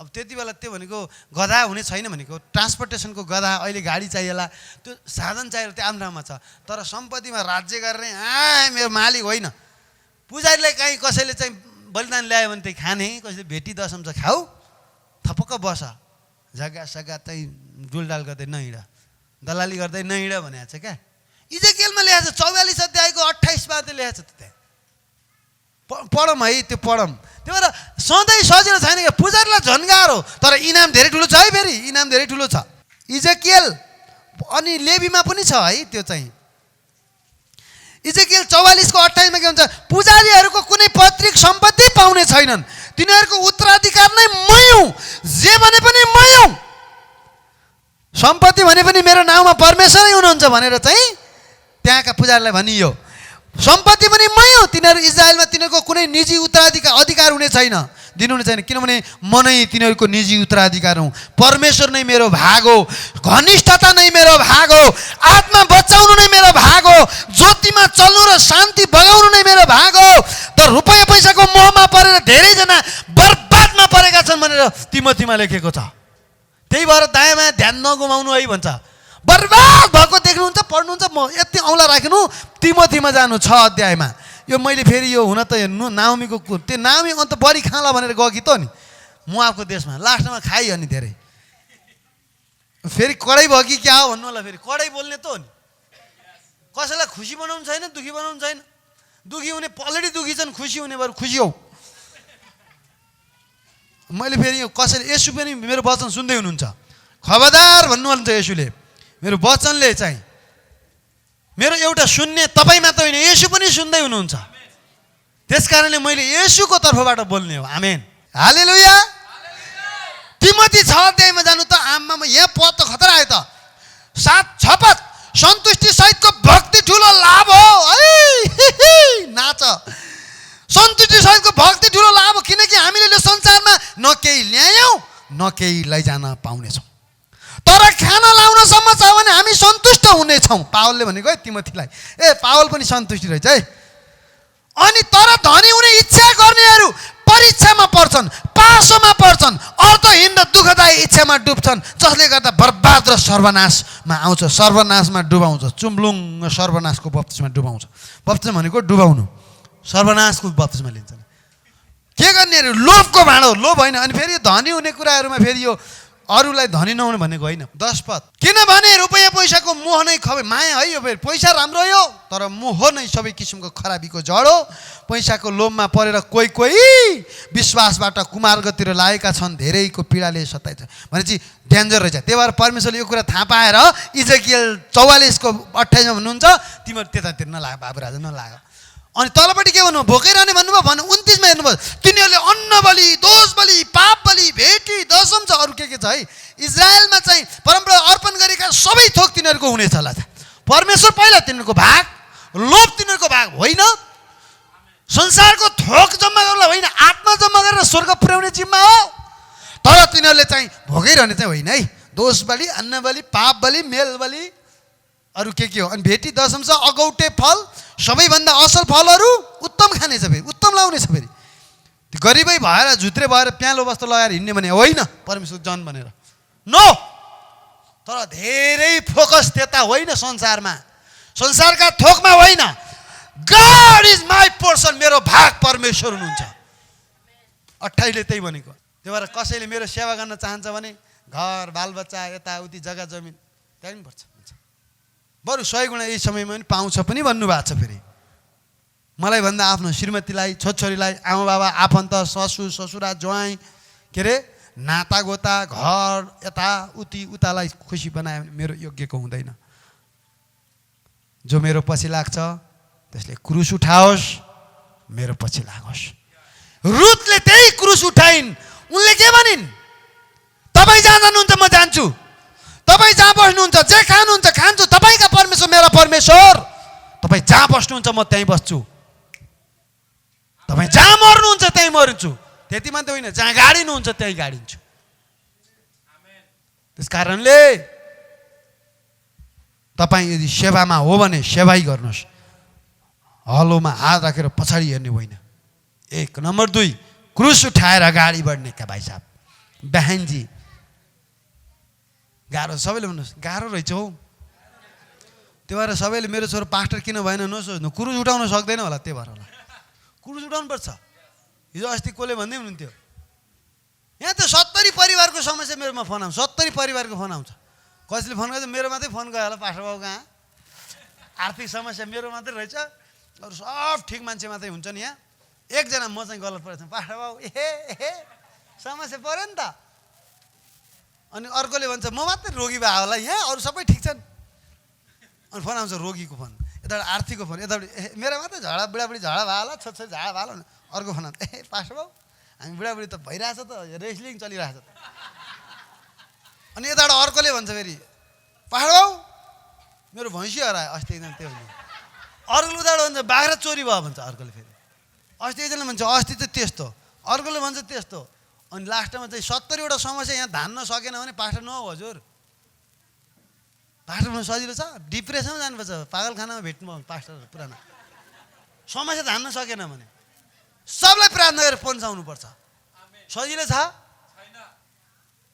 अब त्यति बेला त्यो भनेको गधा हुने छैन भनेको, ट्रान्सपोर्टेसनको गधा, अहिले गाडी चाहिएला, त्यो साधन चाहिएर त्यो आम्रामा छ। तर सम्पत्तिमा राज्य गर्ने मेरो मालिक होइन। पुजारीलाई कहीँ कसैले चाहिँ बलिदान ल्यायो भने त्यही खाने, कसैले भेटी दशम छ खाऊ, थपक्क बस, जग्गा सग्गा चाहिँ डुलडाल गर्दै नहिँड, दलाली गर्दै नहिँड भनेको छ क्या। इजेकियलमा ल्याएको छ 44 अध्यायको 28 मा ल्याएको छ। त्यहाँ पढौँ है, त्यो पढौँ। त्यो भएर सधैँ सजिलो छैन क्या, पुजारीलाई झन् गाह्रो, तर इनाम धेरै ठुलो छ है। फेरि इनाम धेरै ठुलो छ। इजेकियल अनि लेवीमा पनि छ है। त्यो चाहिँ इजेकियल 44:28 मा के हुन्छ, पुजारीहरूको कुनै पैतृक सम्पत्ति पाउने छैनन्, तिनीहरूको उत्तराधिकार नै मै हुँ, जे भने पनि मै हुँ, सम्पत्ति भने पनि मेरो नाउँमा परमेश्वरै हुनुहुन्छ भनेर चाहिँ त्यहाँका पुजारीलाई भनियो। सम्पत्ति पनि मै हुँ, तिनीहरू इजरायलमा तिनीहरूको कुनै निजी अधिकार हुने छैन, दिनुहुने छैन, किनभने म नै तिनीहरूको निजी उत्तराधिकार हुँ, परमेश्वर नै मेरो भाग हो, घनिष्ठता नै मेरो भाग हो, आत्मा बचाउनु नै मेरो भाग हो, ज्योतिमा चल्नु र शान्ति बगाउनु नै मेरो भाग हो। तर रुपैयाँ पैसाको मोहमा परेर धेरैजना बर्बादमा परेका छन् भनेर तिमोथीमा लेखेको छ। त्यही भएर दायाँमा ध्यान नगुमाउनु है भन्छ। बर्बाद भएको देख्नुहुन्छ, पढ्नुहुन्छ, म यति औँला राख्नु, तिमोथीमा जानु 6 अध्यायमा। यो मैले फेरि यो हुन त नाओमीको त्यो नाओमी अन्त बढी खाला भनेर गयो कि त नि मोआबको देशमा, लास्टमा खाइयो नि धेरै। फेरि कडै भयो कि क्या हो भन्नु होला, फेरि कडै बोल्ने त हो नि। कसैलाई खुसी बनाउनु छैन, दुखी बनाउनु छैन। दुखी हुने अलरेडी दुखी छन्, खुसी हुने बरु खुसी हौ। मैले फेरि यो कसैले यसु पनि मेरो वचन सुन्दै हुनुहुन्छ, खबरदार भन्नुहुन्छ यसुले, मेरो वचनले चाहिँ मेरो एउटा सुन्ने तपाईँ मात्र होइन, यसु पनि सुन्दै हुनुहुन्छ। त्यस कारणले मैले यसुको तर्फबाट बोल्ने हो। आमेन, हालेलुया। तिमोथी 6 अध्यायमा जानु त आमामा, यहाँ पद त खतरा आयो त। 7 छपत सन्तुष्टि सहितको भक्ति ठुलो लाभ हो। नाच, सन्तुष्टि सहितको भक्ति ठुलो लाभ हो, किनकि हामीले यो संसारमा न केही ल्यायौँ न केही लैजान पाउनेछौँ, तर खाना लाउनसम्म छ भने हामी सन्तुष्ट हुनेछौँ। पावलले भनेको है तिमोथीलाई, पावल पनि सन्तुष्टि रहेछ है। अनि तर धनी हुने इच्छा गर्नेहरू परीक्षामा पर्छन्, पासोमा पर्छन्, अर्थहीन र दुःखदायी इच्छामा डुब्छन्, जसले गर्दा बर्बाद र सर्वनाशमा आउँछ, सर्वनाशमा डुबाउँछ। चुम्लुङ सर्वनाशको बप्तिस्मा डुबाउँछ। बप्तिस्मा भनेको डुबाउनु, सर्वनाशको बप्तिस्मा लिन्छ। के गर्ने अरे, लोभको भाँडो, लोभ होइन। अनि फेरि धनी हुने कुराहरूमा फेरि यो अरूलाई धनी नहुने भनेको होइन। 10 पद, किनभने रुपैयाँ पैसाको मोह नै खबै माया है। यो फेरि पैसा राम्रो हो, तर मोह नै सबै किसिमको खराबीको जड हो। पैसाको लोभमा परेर कोही कोही विश्वासबाट कुमार्गतिर लागेका छन्, धेरैको पीडाले सताइन्छ भनेपछि डेन्जर रहेछ। त्यही भएर परमेश्वरले यो कुरा थाहा पाएर इजेकियल 44:28 मा भन्नुहुन्छ, तिमीहरू त्यतातिर नलाग बाबु राजा, नलाग। अनि तलपट्टि के भन्नुभयो, भोकै रहने भन्नुभयो। 29 मा हेर्नुभयो, तिनीहरूले अन्न बलि, दोष बलि, पाप बलि, भेटी, दशम छ, अरू के छ है। इजरायलमा चाहिँ परम्परा अर्पण गरेका सबै थोक तिनीहरूको हुनेछ होला। परमेश्वर पहिला तिनीहरूको भाग, लोभ तिनीहरूको भाग होइन। संसारको थोक जम्मा गर्नलाई होइन, आत्मा जम्मा गरेर स्वर्ग पुर्याउने जिम्मा हो। तर तिनीहरूले चाहिँ भोकै रहने चाहिँ होइन है। दोष बलि, अन्न बलि, पाप बलि, मेल बलि, अरू के हो। अनि भेटी, दशम छ, अगौटे फल, सबैभन्दा असल फलहरू उत्तम खाने छ, फेरि उत्तम लाउने छ। फेरि त्यो गरिबै भएर झुत्रे भएर प्यालो वस्त्र लगाएर हिँड्ने भने होइन परमेश्वर जन भनेर, नो। तर धेरै फोकस त्यता होइन, संसारमा, संसारका थोकमा होइन। गॉड इज माई पोर्सन, मेरो भाग परमेश्वर हुनुहुन्छ। 28 ले त्यही भनेको। त्यही भएर कसैले मेरो सेवा गर्न चाहन्छ भने घर बालबच्चा यताउति जग्गा जमिन त्यही पनि पर्छ, बरु 100 गुणा यही समयमा पनि पाउँछ पनि भन्नुभएको छ। फेरि मलाई भन्दा आफ्नो श्रीमतीलाई, छोरछोरीलाई, आमा बाबा, आफन्त, ससुर ससुरा, ज्वाइँ, के अरे नाता गोता, घर यता उति उतालाई खुसी बनायो भने मेरो योग्यको हुँदैन। जो मेरो पछि लाग्छ त्यसले क्रुस उठाओस्, मेरो पछि लागोस्। रुथले त्यही क्रुस उठाइन्। उनले के भनिन्, तपाईँ जहाँ जानुहुन्छ म जान्छु, तपाईँ जहाँ बस्नुहुन्छ, जे खानुहुन्छ खान्छु, तपाईँका परमेश्वर मेरा परमेश्वर, तपाईँ जहाँ बस्नुहुन्छ म त्यहीँ बस्छु, तपाईँ जहाँ मर्नुहुन्छ त्यहीँ मर्छु। त्यति मात्रै होइन, जहाँ गाडिनुहुन्छ त्यहीँ गाडिन्छु। त्यस कारणले तपाईँ यदि सेवामा हो भने सेवाई गर्नुहोस्, हलोमा हात राखेर पछाडि हेर्ने होइन। 1 नम्बर 2 क्रुस उठाएर अगाडि बढ्ने क्या भाइ साहब, बहनजी। गाह्रो, सबैले भन्नुहोस् गाह्रो रहेछ हौ। त्यो भएर सबैले मेरो छोरो पास्टर किन भएन नसोच्नु, क्रुस उठाउन सक्दैन होला, त्यही भएर होला। क्रुस उठाउनु पर्छ। हिजो अस्ति कसले भन्दै हुनुहुन्थ्यो, यहाँ त 70 परिवारको समस्या मेरोमा फोन आउँछ, 70 परिवारको फोन आउँछ। कसैले फोन गर्दा मेरो मात्रै फोन गयो होला, पास्टर बाबु कहाँ आर्थिक समस्या मेरो मात्रै रहेछ, अरू सब ठिक मान्छे मात्रै हुन्छ नि। यहाँ एकजना म चाहिँ गलत परेछ, पास्टर बाबु समस्या पऱ्यो नि त। अनि अर्कोले भन्छ म मात्रै रोगी भयो होला, यहाँ अरू सबै ठिक छन्। अनि फोन आउँछ रोगीको फोन, यता आर्थिकको फोन, यतापट्टि मेरो मात्रै झगडा, बुढाबुढी झगडा भयो होला, छोटछोरी झगडा भयो होला, अर्को फोन पास्टर बाबु हामी बुढाबुढी त भइरहेछ त, रेस्लिङ चलिरहेछ त। अनि यताबाट अर्कोले भन्छ फेरि पास्टर बाबु मेरो भैँसी हरायो अस्ति एकजना, त्यो भन्छ। अर्कोले उताबाट भन्छ बाख्रा चोरी भयो भन्छ अर्कोले फेरि। अस्ति एकजनाले भन्छ अस्ति त त्यस्तो, अर्कोले भन्छ त्यस्तो। अनि लास्टमा चाहिँ 70वटा समस्या यहाँ धान्न सकेन भने पास्टर नहो हजुर, पास्टर हुनु सजिलो छ? डिप्रेसनमा जानुपर्छ, पागलखानामा भेट्नु पास्टर पुरानो। समस्या धान्न सकेन भने सबलाई प्रार्थना गरेर पन्साउनुपर्छ। सजिलो छ?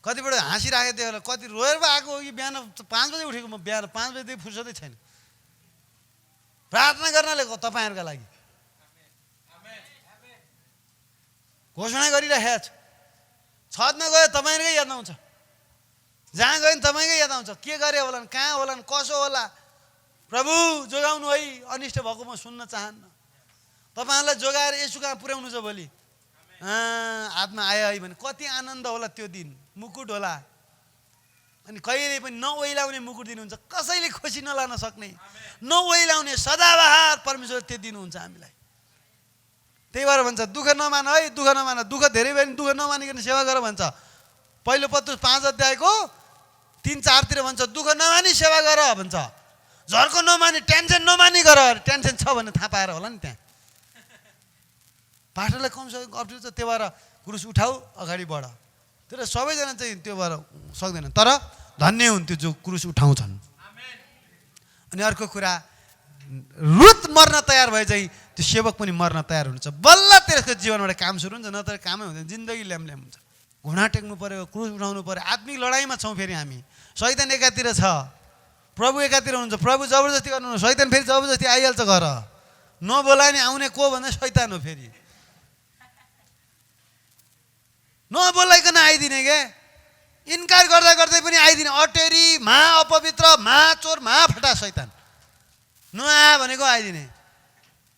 कतिपल्ट हाँसिराखेको थियो होला, कति रोएर पो आएको हो कि बिहान 5 बजे उठेको, म बिहान 5 बजेदेखि फुर्सदै छैन। प्रार्थना गर्नाले तपाईँहरूका लागि घोषणा गरिराखेको छु। छतमा गयो तपाईँहरूकै याद आउँछ, जहाँ गयो नि तपाईँकै याद आउँछ, के गरे होला, कहाँ होला, कसो होला। प्रभु जोगाउनु है, अनिष्ट भएको म सुन्न चाहन्न। तपाईँहरूलाई जोगाएर यसो कहाँ पुर्याउनु छ भोलि, हातमा आयो है भने कति आनन्द होला त्यो दिन। मुकुट होला, अनि कहिले पनि नओइलाउने मुकुट दिनुहुन्छ, कसैले खुसी नलान सक्ने नओइलाउने सदाबहार परमेश्वर त्यो दिनुहुन्छ हामीलाई। त्यही भएर भन्छ दुःख नमान है, दुःख नमान, दुःख धेरै भयो भने दुःख नमानिकन सेवा गर भन्छ। पहिलो पत्रुस 5 अध्यायको 3-4तिर भन्छ दुःख नमानी सेवा गर भन्छ। झर्को नमानी, टेन्सन नमानी गर। टेन्सन छ भने थाहा पाएर होला नि त्यहाँ पास्टरलाई कमसँग अप्ठ्यारो छ, त्यो भएर क्रुस उठाऊ अगाडि बढ। तर सबैजना चाहिँ त्यो भएर सक्दैन, तर धन्य हुन् त्यो जो क्रुस उठाउँछन्। अनि अर्को कुरा, रुत मर्न तयार भए चाहिँ त्यो सेवक पनि मर्न तयार हुन्छ। बल्ल त्यसको जीवनबाट काम सुरु हुन्छ, नत्र कामै हुँदैन, जिन्दगी ल्यामल्याम हुन्छ। घुँडा टेक्नु पऱ्यो, क्रुस उठाउनु पऱ्यो। आत्मिक लडाइँमा छौँ फेरि हामी। शैतान एकातिर छ, प्रभु एकातिर हुनुहुन्छ। प्रभु जबरजस्ती गर्नु, शैतान फेरि जबरजस्ती आइहाल्छ घर। नबोलायो नि आउने को भन्दा शैतान हो फेरि। नबोलाइकन आइदिने के, इन्कार गर्दा गर्दै पनि आइदिने। अटेरी, अपवित्र, चोर, फटा शैतान। नआ भनेको आइदिने।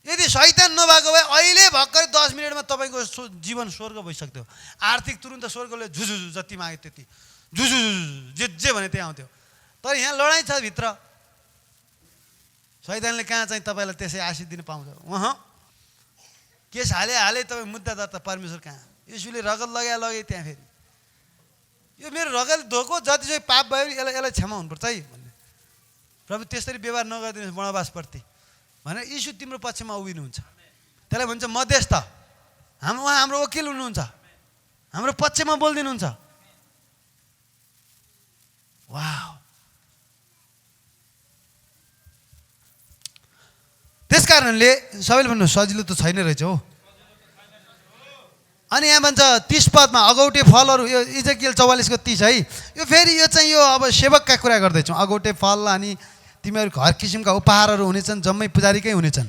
यदि शैतान नभएको भए अहिले भर्खरै 10 मिनटमा तपाईँको जीवन स्वर्ग भइसक्थ्यो। आर्थिक तुरुन्त स्वर्गले झुझुझु जति माग्यो त्यति झुझुझु जे भने त्यही आउँथ्यो। तर यहाँ लडाइँ छ भित्र। शैतानले कहाँ चाहिँ तपाईँलाई त्यसै आशिष दिन पाउँछ? केस हाले तपाईँ मुद्दा दर्ता परमेश्वर कहाँ? यसुले रगत लगाए त्यहाँ फेरि यो मेरो रगतले धोको जति चाहिँ पाप भयो यसलाई क्षमा हुनुपर्छ है भन्ने। प्रभु त्यसरी व्यवहार नगरिदिनुहोस् बणवासप्रति भनेर यीशु तिम्रो पक्षमा उभिनुहुन्छ। त्यसलाई भन्छ मध्यस्थ। उहाँ हाम्रो वकिल हुनुहुन्छ, हाम्रो पक्षमा बोलिदिनुहुन्छ। वाह! त्यस कारणले सबैले भन्नु सजिलो त छैन रहेछ हो। अनि यहाँ भन्छ 30 पदमा अगौटे फलहरू, यो इजकियल 44 को 30 है। यो फेरि यो चाहिँ यो अब सेवकका कुरा गर्दैछौँ। अगौटे फल अनि तिमीहरू हर किसिमका उपहारहरू हुनेछन्, जम्मै पुजारीकै हुनेछन्।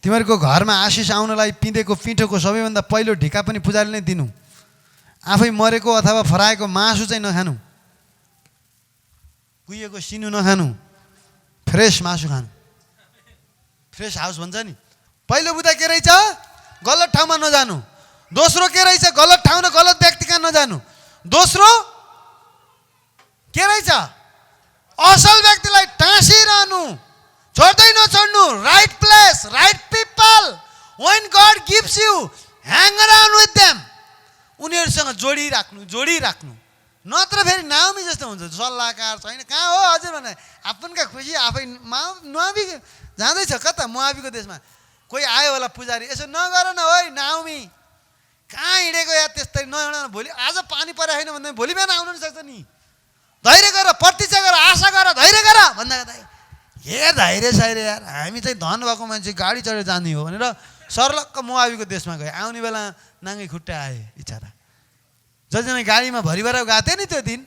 तिमीहरूको घरमा आशिष आउनलाई पिँधेको पिठोको सबैभन्दा पहिलो ढिका पनि पुजारीले नै दिनु। आफै मरेको अथवा फराएको मासु चाहिँ नखानु, कुहिएको सिनु नखानु, फ्रेस मासु खानु। फ्रेस हाउस भन्छ नि। पहिलो बुदा के रहेछ? गलत ठाउँमा नजानु। दोस्रो के रहेछ? गलत ठाउँ र गलत व्यक्ति कहाँ नजानु। दोस्रो के रहेछ? असल व्यक्तिलाई टाँसिरहनु, छोड्दै नछोड्नु। Right place, right people, when God gives you, hang around with them. उनीहरूसँग जोडिराख्नु। नत्र फेरि नाउमी जस्तो हुन्छ, सल्लाहकार छैन। कहाँ हो हजुर भने आफ्नका खुसी आफै मुआबी जाँदैछ कता मुआबीको देशमा। कोही आयो होला पुजारी, यसो नगर न है नाउमी, कहाँ हिँडेको या त्यस्तै नहिँड। भोलि आज पानी परे छैन भन्दा भोलि बिहान आउनु नि सक्छ नि। धैर्य गर, प्रतीक्षा गर, आशा गर, धैर्य गर भन्दा हे धैर्य साइरे यार, हामी चाहिँ धन भएको मान्छे गाडी चढेर जाने हो भनेर सर्लक्क मुआबीको देशमा गए। आउने बेला नाङ्गे खुट्टा आए बिचारा। जतिजना गाडीमा भरिभर गएको थियो नि त्यो दिन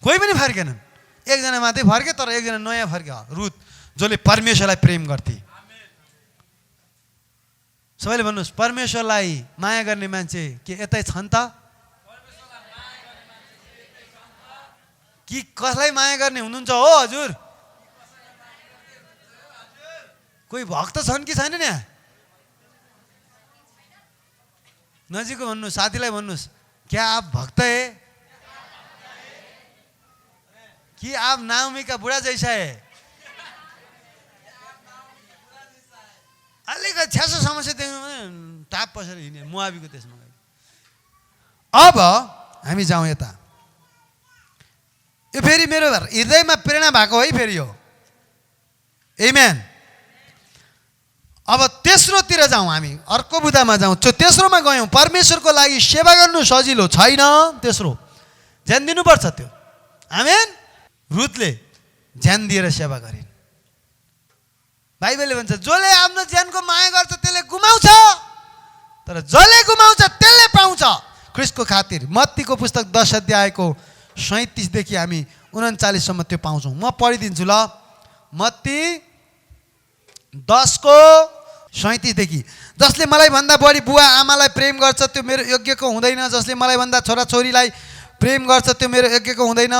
कोही पनि फर्केनन्। एकजना मात्रै फर्के, तर एकजना नयाँ फर्क्यो, रुथ, जसले परमेश्वरलाई प्रेम गर्थे। सबैले भन्नुहोस् परमेश्वरलाई माया गर्ने मान्छे के यतै छन् त? कि कसलाई माया गर्ने हुनुहुन्छ हो हजुर? कोही भक्त छन् कि छैन नि? नजिकको भन्नुहोस्, साथीलाई भन्नुहोस्, क्या आप भक्त है कि आप नाउमी का बुढ़ा जैसा है? अलिकति छ्यासो समस्या देख्नु भने टाप पसेर हिँड्ने मोआबीको देशमा गयो। अब हामी जाउँ यता। यो फेरि मेरो हृदयमा प्रेरणा भएको है फेरि यो। आमेन। अब तेस्रोतिर जाउँ, हामी अर्को बुदामा जाउँ। तेस्रोमा गयौँ, परमेश्वरको लागि सेवा गर्नु सजिलो छैन। तेस्रो ध्यान दिनुपर्छ त्यो। आमेन। रुथले ध्यान दिएर सेवा गरिन्। बाइबलले भन्छ जसले आफ्नो ज्यानको माया गर्छ त्यसले गुमाउँछ, तर जसले गुमाउँछ त्यसले पाउँछ ख्रीष्टको खातिर। मत्तीको पुस्तक 10 अध्यायको 37 देखि हामी 39 सम्म त्यो पाउँछौँ। म पढिदिन्छु ल। मत्ती 10 को 37 देखि। जसले मलाई भन्दा बढी बुवा आमालाई प्रेम गर्छ त्यो मेरो योग्यको हुँदैन। जसले मलाई भन्दा छोराछोरीलाई प्रेम गर्छ त्यो मेरो योग्यको हुँदैन।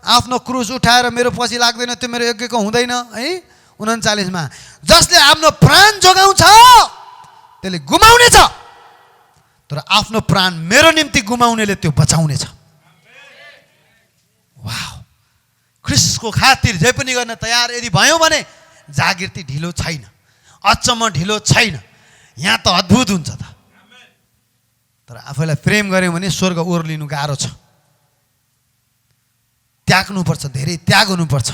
आफ्नो क्रुस उठाएर मेरो पछि लाग्दैन त्यो मेरो योग्यको हुँदैन। है 39 मा जसले आफ्नो प्राण जोगाउँछ त्यसले गुमाउनेछ, तर आफ्नो प्राण मेरो निम्ति गुमाउनेले त्यो बचाउनेछ। वाह। ख्रीष्टको खातिर जे पनि गर्न तयार यदि भयौँ भने जागृति ढिलो छैन, अचम्म ढिलो छैन। यहाँ त अद्भुत हुन्छ त। तर आफैलाई प्रेम गर्यौँ भने स्वर्ग ओर्लिनु गाह्रो छ। त्याग्नुपर्छ, धेरै त्याग हुनुपर्छ।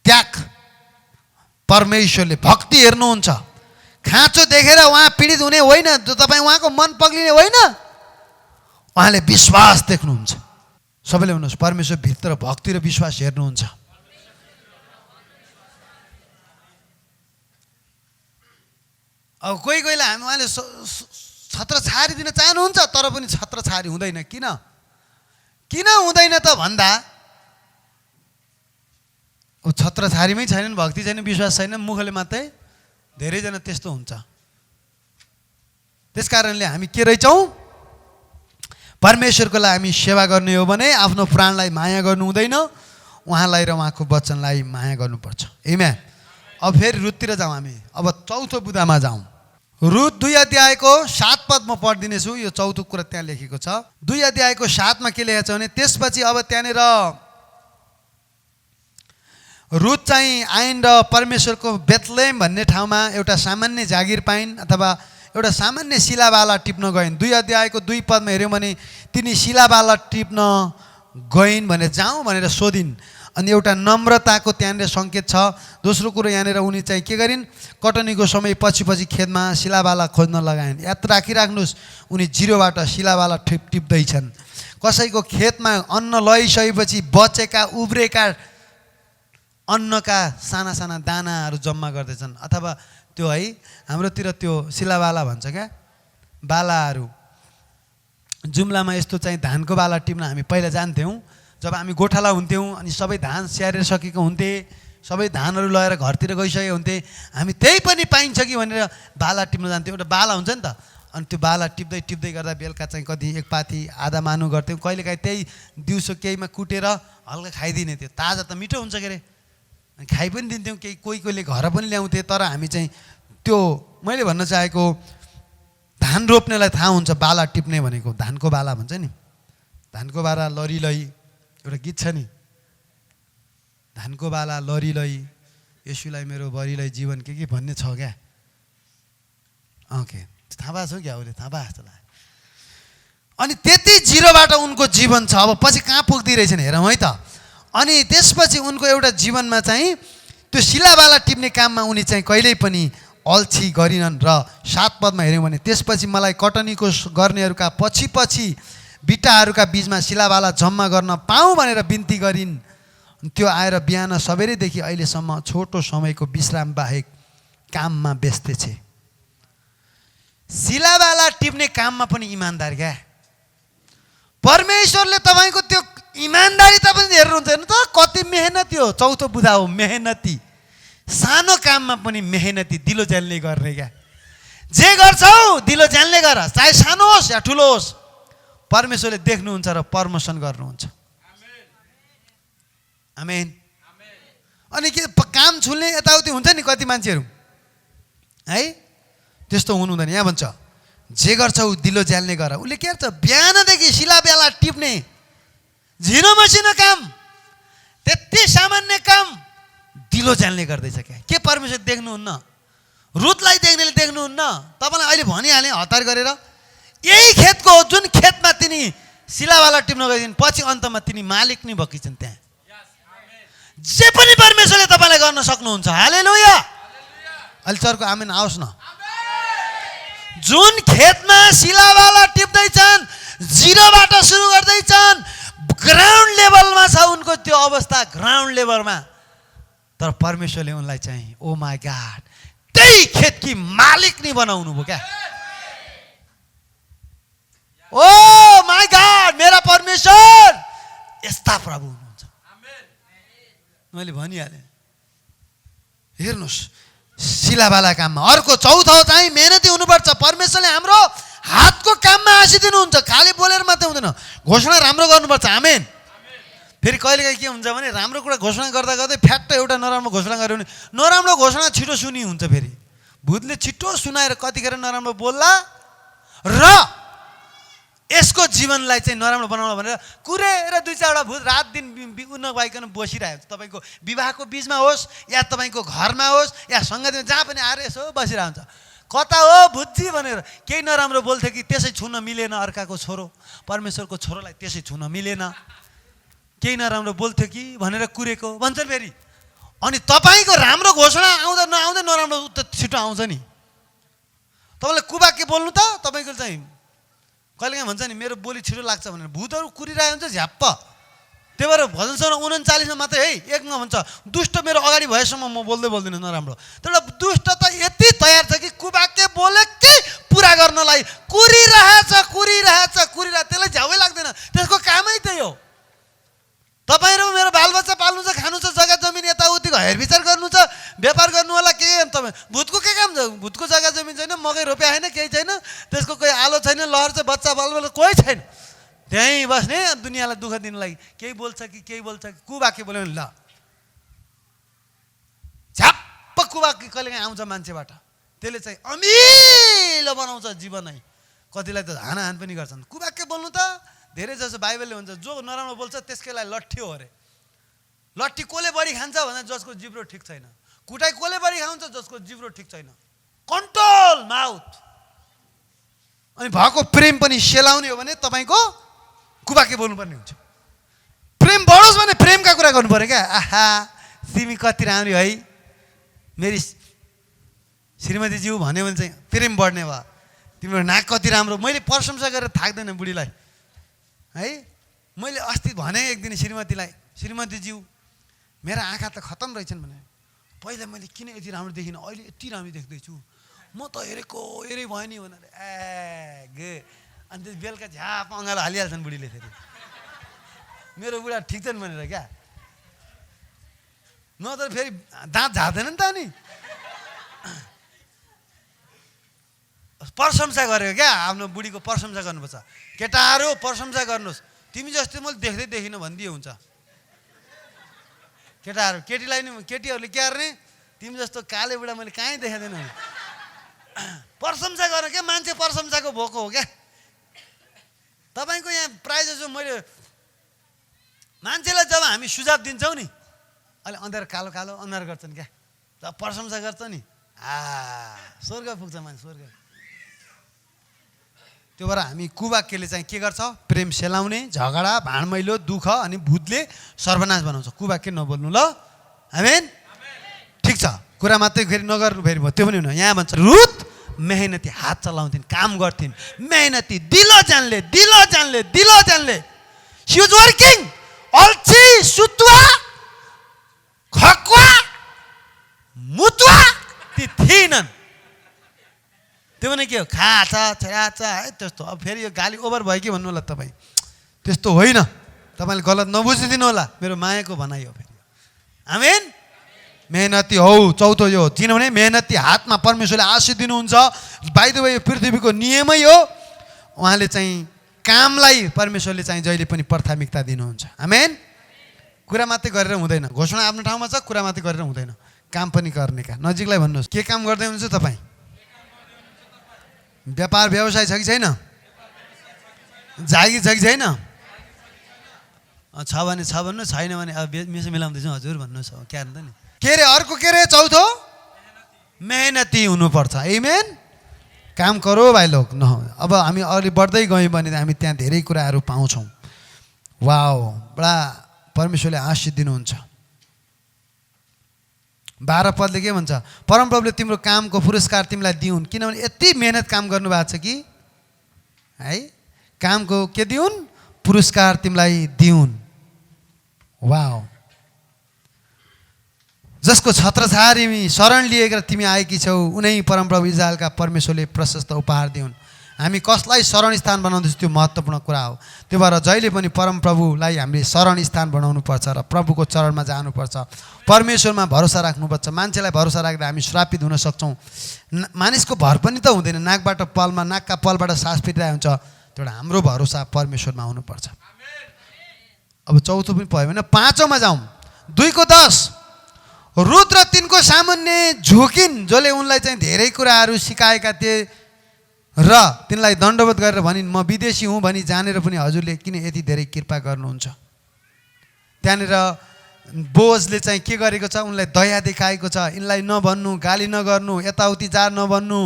त्याग। परमेश्वरले भक्ति हेर्नुहुन्छ। खाँचो देखेर उहाँ पीडित हुने होइन, तपाईँ उहाँको मन पग्लिने होइन, उहाँले विश्वास देख्नुहुन्छ। सबैले भन्नुहोस् परमेश्वर भित्र भक्ति र विश्वास हेर्नुहुन्छ। अब कोही कोहीलाई हामी उहाँले छत्र छारिदिन चाहनुहुन्छ, तर पनि छत्र छारी हुँदैन। किन हुँदैन त भन्दा अब छत्र छारीमै छैनन्, भक्ति छैन, विश्वास छैन, मुखले मात्रै। धेरैजना त्यस्तो हुन्छ। त्यस कारणले हामी के रहेछौँ? परमेश्वरको लागि हामी सेवा गर्ने हो भने आफ्नो प्राणलाई माया गर्नु हुँदैन, उहाँलाई र उहाँको वचनलाई माया गर्नुपर्छ। आमेन। अब फेरि रुथतिर जाउँ हामी। अब चौथो बुदामा जाउँ। रुथ 2 अध्यायको 7 पद म पढिदिनेछु। यो चौथो कुरा त्यहाँ लेखेको छ। 2 अध्यायको 7 मा के लेखेको छ भने त्यसपछि अब त्यहाँनिर रुथ चाहिँ आइन् र परमेश्वरको बेथलेम भन्ने ठाउँमा एउटा सामान्य जागिर पाइन् अथवा एउटा सामान्य शिलाबाला टिप्न गइन्। 2 अध्यायको 2 पदमा हेऱ्यौँ भने तिनी शिलाबाला टिप्न गइन् भनेर जाउँ भनेर सोधिन्। अनि एउटा नम्रताको त्यहाँनिर सङ्केत छ। दोस्रो कुरो यहाँनिर उनी चाहिँ के गरिन्? कटनीको समय पछि खेतमा शिलाबाला खोज्न लगाइन्। याद राखिराख्नुहोस्, उनी जिरोबाट शिलाबाला टिप्दैछन्। कसैको खेतमा अन्न लगाइसकेपछि बचेका उब्रेका अन्नका साना साना दानाहरू जम्मा गर्दैछन्। अथवा त्यो है हाम्रोतिर त्यो शिलाबाला भन्छ क्या, बालाहरू। जुम्लामा यस्तो चाहिँ धानको बाला टिप्न हामी पहिला जान्थ्यौँ। जब हामी गोठाला हुन्थ्यौँ अनि सबै धान स्याहारेर सकेको हुन्थे, सबै धानहरू लगेर घरतिर गइसकेको हुन्थे, हामी त्यही पनि पाइन्छ कि भनेर बाला टिप्न जान्थ्यौँ। एउटा बाला हुन्छ नि त, अनि त्यो बाला टिप्दै टिप्दै गर्दा बेलुका चाहिँ कति एक पाथी आधा मानु गर्थ्यौँ। कहिलेकाहीँ त्यही दिउँसो केहीमा कुटेर हल्का खाइदिने। त्यो ताजा त मिठो हुन्छ के अरे, खाइ पनि दिन्थ्यौँ। केही कोहीले घर पनि ल्याउँथे। तर हामी चाहिँ त्यो मैले भन्न चाहेको धान रोप्नेलाई थाहा हुन्छ बाला टिप्ने भनेको। धानको बाला भन्छ नि, धानको बाला लरी लै, एउटा गीत छ नि, धानको बाला लरी लै यसुलाई मेरो बरीलाई जीवन के भन्ने छ क्या। ओके, थाहा भएको छ क्या? उसले थाहा भएको जस्तो लाग्यो। अनि त्यति जिरोबाट उनको जीवन छ। अब पछि कहाँ पुग्दै रहेछन् हेरौँ है त। अनि त्यसपछि उनको एउटा जीवनमा चाहिँ त्यो शिलाबाला टिप्ने काममा उनी चाहिँ कहिल्यै पनि अल्छी गरिनन्। र 7 पदमा हेऱ्यौँ भने त्यसपछि मलाई कटनीको गर्नेहरूका पछि बिटाहरूका बीचमा शिलाबाला जम्मा गर्न पाऊँ भनेर बिन्ती गरिन्। त्यो आएर बिहान सबेरैदेखि अहिलेसम्म छोटो समयको विश्राम बाहेक काममा व्यस्त छे। शिलाबाला टिप्ने काममा पनि इमान्दार क्या। परमेश्वरले तपाईँको त्यो इमान्दारी तपाईँ हेर्नुहुन्छ हेर्नु त, कति मेहनती हो। चौथो बुधा हो मेहनती। सानो काममा पनि मेहनती, दिलो जान्ने गर्ने क्या। जे गर्छौ दिलो जान्ने गर, चाहे सानो होस् या ठुलो होस्। परमेश्वरले देख्नुहुन्छ र प्रमोसन गर्नुहुन्छ। आमेन। अनि के काम छुल्ने यताउति हुन्छ नि कति मान्छेहरू है, त्यस्तो हुनु हुँदैन। यहाँ भन्छ जे गर्छौ दिलो जान्ने गर। उसले के गर्छ? बिहानदेखि शिलाबाला टिप्ने झिनो मसिनो काम, त्यति सामान्य काम दिलो जान्ने गर्दैछ क्या। के परमेश्वर देख्नुहुन्न? रुतलाई देख्नेले देख्नुहुन्न, तपाईँलाई अहिले भनिहालेँ हतार गरेर। यही खेतको हो जुन खेतमा तिनी शिलावाला टिप्न गइदिन्, पछि अन्तमा तिनी मालिक नै भएकी छन्। त्यहाँ जे पनि परमेश्वरले तपाईँलाई गर्न सक्नुहुन्छ। हालेलुया। अहिले चर्को आमेन आओस् न। जुन खेतमा शिलावाला टिप्दैछन्, जिरोबाट सुरु गर्दैछन्, ग्राउन्ड लेभलमा छ उनको त्यो अवस्था, ग्राउन्ड लेभलमा, तर परमेश्वरले उनलाई चाहिँ ओ माई गॉड त्यही खेतकी मालिक नै बनाउनु भयो क्या। ओ माई गॉड, मेरा परमेश्वर यस्ता प्रभु हुनुहुन्छ। मैले भनिहालेँ। हेर्नुहोस्, शिलावाला काममा। अर्को चौथो चाहिँ मेहनती हुनुपर्छ। परमेश्वरले हाम्रो हातको काममा आशिदिनुहुन्छ, खालि बोलेर मात्रै हुँदैन, घोषणा राम्रो गर्नुपर्छ। आमेन। फेरि कहिलेकाहीँ के हुन्छ भने राम्रो कुरा घोषणा गर्दा गर्दै फ्याट्ट एउटा नराम्रो घोषणा गर्यो भने नराम्रो घोषणा छिटो सुनि हुन्छ। फेरि भूतले छिटो सुनाएर कतिखेर नराम्रो बोल्ला र यसको जीवनलाई चाहिँ नराम्रो बनाउन भनेर कुरेर दुई चारवटा भूत रात दिन नभइकन बसिरहेको छ। तपाईँको विवाहको बिचमा होस् या तपाईँको घरमा होस् या सङ्गतिमा जहाँ पनि आएर यसो बसिरहेको हुन्छ। कता हो भूतजी भनेर केही नराम्रो बोल्थ्यो कि त्यसै छुन मिलेन, अर्काको छोरो परमेश्वरको छोरोलाई त्यसै छुन मिलेन, केही नराम्रो बोल्थ्यो कि भनेर कुरेको भन्छन् फेरि। अनि तपाईँको राम्रो घोषणा आउँदा नआउँदै नराम्रो त छिटो आउँछ नि। तपाईँलाई कुवाक्य बोल्नु त तपाईँको चाहिँ कहिलेकाहीँ भन्छ नि मेरो बोली छिटो लाग्छ भनेर, भूतहरू कुरिरहेको हुन्छ झ्याप्प। त्यही भएर भजन 39 मात्रै है एकमा भन्छ दुष्ट मेरो अगाडि भएसम्म म बोल्दिनँ नराम्रो। तर दुष्ट त यति तयार छ कि कुवाक्य बोलेकै पुरा गर्नलाई कुरिरहेछ, त्यसलाई झ्याउै लाग्दैन, त्यसको कामै त्यही हो। तपाईँहरू मेरो बालबच्चा पाल्नु छ, खानु छ, जग्गा जमिन यताउतिको हेरविचार गर्नु छ, व्यापार गर्नु होला, के तपाईँ भूतको के काम छ? भूतको जग्गा जमिन छैन, मकै रोपे छैन, केही छैन, त्यसको कोही आलो छैन, लहर चाहिँ बच्चा बालबल कोही छैन, त्यहीँ बस्ने दुनियाँलाई दुःख दिनलाई। केही बोल्छ कि कुवाक्य बोल्यो भने ल झ्याप्प कुवाक्य कहिलेकाहीँ आउँछ मान्छेबाट, त्यसले चाहिँ अमिलो बनाउँछ जीवनै। कतिलाई त हानाहान पनि गर्छन्। कुवाक्य बोल्नु त धेरै जसो बाइबलले भन्छ जो नराम्रो बोल्छ त्यसकै लागि लट्ठी हो अरे। लट्ठी कसले बढी खान्छ भने जसको जिब्रो ठिक छैन, कुटाइ कसले बढी खान्छ जसको जिब्रो ठिक छैन। Control mouth. अनि भएको प्रेम पनि सेलाउने हो भने तपाईँको कुवाक्य बोल्नुपर्ने हुन्छ। प्रेम बढोस् भने प्रेमका कुरा गर्नु पर्यो क्या। आहा तिमी कति राम्रो है मेरी श्रीमतीज्यू भन्यो भने चाहिँ प्रेम बढ्ने भयो। तिम्रो नाक कति राम्रो, मैले प्रशंसा गरेर थाक्दैन बुढीलाई है। मैले अस्ति भने एक दिन श्रीमतीलाई, श्रीमतीज्यू मेरा आँखा त खतम रहेछन् भने, पहिला मैले किन यति राम्रो देखिनँ, अहिले यति राम्रो देख्दैछु, म त हेरै भयो नि भनेर। गे अनि त्यो बेलुका झ्याप अँगालो हालिहाल्छन् बुढीले। फेरि मेरो बुढा ठिक छन् भनेर क्या, न त फेरि दाँत झार्दैन नि त। अनि प्रशंसा गरेको क्या, आफ्नो बुढीको प्रशंसा गर्नुपर्छ। केटाहरू प्रशंसा गर्नुहोस्, तिमी जस्तो मैले देखिनँ भनिदिए हुन्छ। केटाहरू केटीलाई नि, केटीहरूले के गर्ने, तिमी जस्तो काले बुढा मैले कहीँ देखाउँदैन। प्रशंसा गर क्या, मान्छे प्रशंसाको भोको हो क्या। तपाईँको यहाँ प्रायः जसो मैले मान्छेलाई जब हामी सुझाव दिन्छौँ नि, अहिले अँध्यारो कालो कालो अनुहार गर्छन् क्या, जब प्रशंसा गर्छ नि स्वर्ग पुग्छ मान्छे, स्वर्ग। त्यो भएर हामी कुवाक्यले चाहिँ के गर्छ, प्रेम सेलाउने, झगडा भाँडमैलो दुःख अनि भूतले सर्वनाश बनाउँछ। कुवाक्य नबोल्नु ल। आमेन। ठिक छ, कुरा मात्रै फेरि नगर्नु, फेरि भयो त्यो पनि हुन। यहाँ भन्छ रुत मेहनती हात चलाउँथिन्, काम गर्थिन्, मेहनती, दिलो जान्ले। She was working. अल्छी, सुतुवा, खकुवा, मुतुवा ती थिएनन्। त्यो भने के हो, खाछ छ्याछ है त्यस्तो। अब फेरि यो गाली ओभर भयो कि भन्नु होला तपाईँ, त्यस्तो होइन। तपाईँले गलत नबुझिदिनु होला, मेरो मायाको भनाइ हो फेरि। आमेन। मेहनती हौ, चौथो यो, किनभने मेहनती हातमा परमेश्वरले आशीष दिनुहुन्छ। बाइ द वे यो पृथ्वीको नियमै हो, उहाँले चाहिँ कामलाई परमेश्वरले चाहिँ जहिले पनि प्राथमिकता दिनुहुन्छ। आमेन। कुरा मात्रै गरेर हुँदैन, घोषणा आफ्नो ठाउँमा छ, कुरा मात्रै गरेर हुँदैन, काम पनि गर्ने का। नजिकलाई भन्नुहोस्, के काम गर्दै हुनुहुन्छ तपाईँ? व्यापार व्यवसाय छ कि छैन? जागिर छ कि छैन? छ भने छ भन्नु, छैन भने अब मिसो मिलाउँदैछौँ हजुर भन्नुहोस्। क्या त नि के अरे अर्को के अरे चौथो मेहनती हुनुपर्छ। आमेन। काम करो भाइ लोग न। अब हामी अगाडि बढ्दै गयौँ भने हामी त्यहाँ धेरै कुराहरू पाउँछौँ। वाओ, बडा परमेश्वरले आशीष दिनुहुन्छ। 12 पदले के भन्छ? परमप्रभुले तिम्रो कामको पुरस्कार तिमीलाई दिउन्, किनभने यति मेहनत काम गर्नुभएको छ कि है। कामको के दिउन्? पुरस्कार तिमीलाई दिउन्। वाओ, जसको छत्रछायाँमा शरण लिएर तिमी आएकी छौ उनै परमप्रभु इजरायलका परमेश्वरले प्रशस्त उपहार दिउन्। हामी कसलाई शरण स्थान बनाउँदैछौँ त्यो महत्त्वपूर्ण कुरा हो। त्यो भएर जहिले पनि परमप्रभुलाई हामीले शरण स्थान बनाउनुपर्छ र प्रभुको चरणमा जानुपर्छ। परमेश्वरमा भरोसा राख्नुपर्छ। मान्छेलाई भरोसा राख्दा हामी श्रापित हुन सक्छौँ। मानिसको भर पनि त हुँदैन, नाकबाट पलमा, नाकका पलबाट सास फिटिरहेको हुन्छ। त्यो हाम्रो भरोसा परमेश्वरमा हुनुपर्छ। अब चौथो पनि भयो भने 5औँमा जाउँ। 2:10 रुत र तिनको सामुन्ने झुकिन्, जसले उनलाई चाहिँ धेरै कुराहरू सिकाएका थिए र तिनलाई दण्डवत गरेर भनिन्, म विदेशी हुँ भनी जानेर पनि हजुरले किन यति धेरै कृपा गर्नुहुन्छ। त्यहाँनिर बोजले चाहिँ के गरेको छ? उनलाई दया देखाएको छ। यिनलाई नभन्नु, गाली नगर्नु, यताउति जा नभन्नु,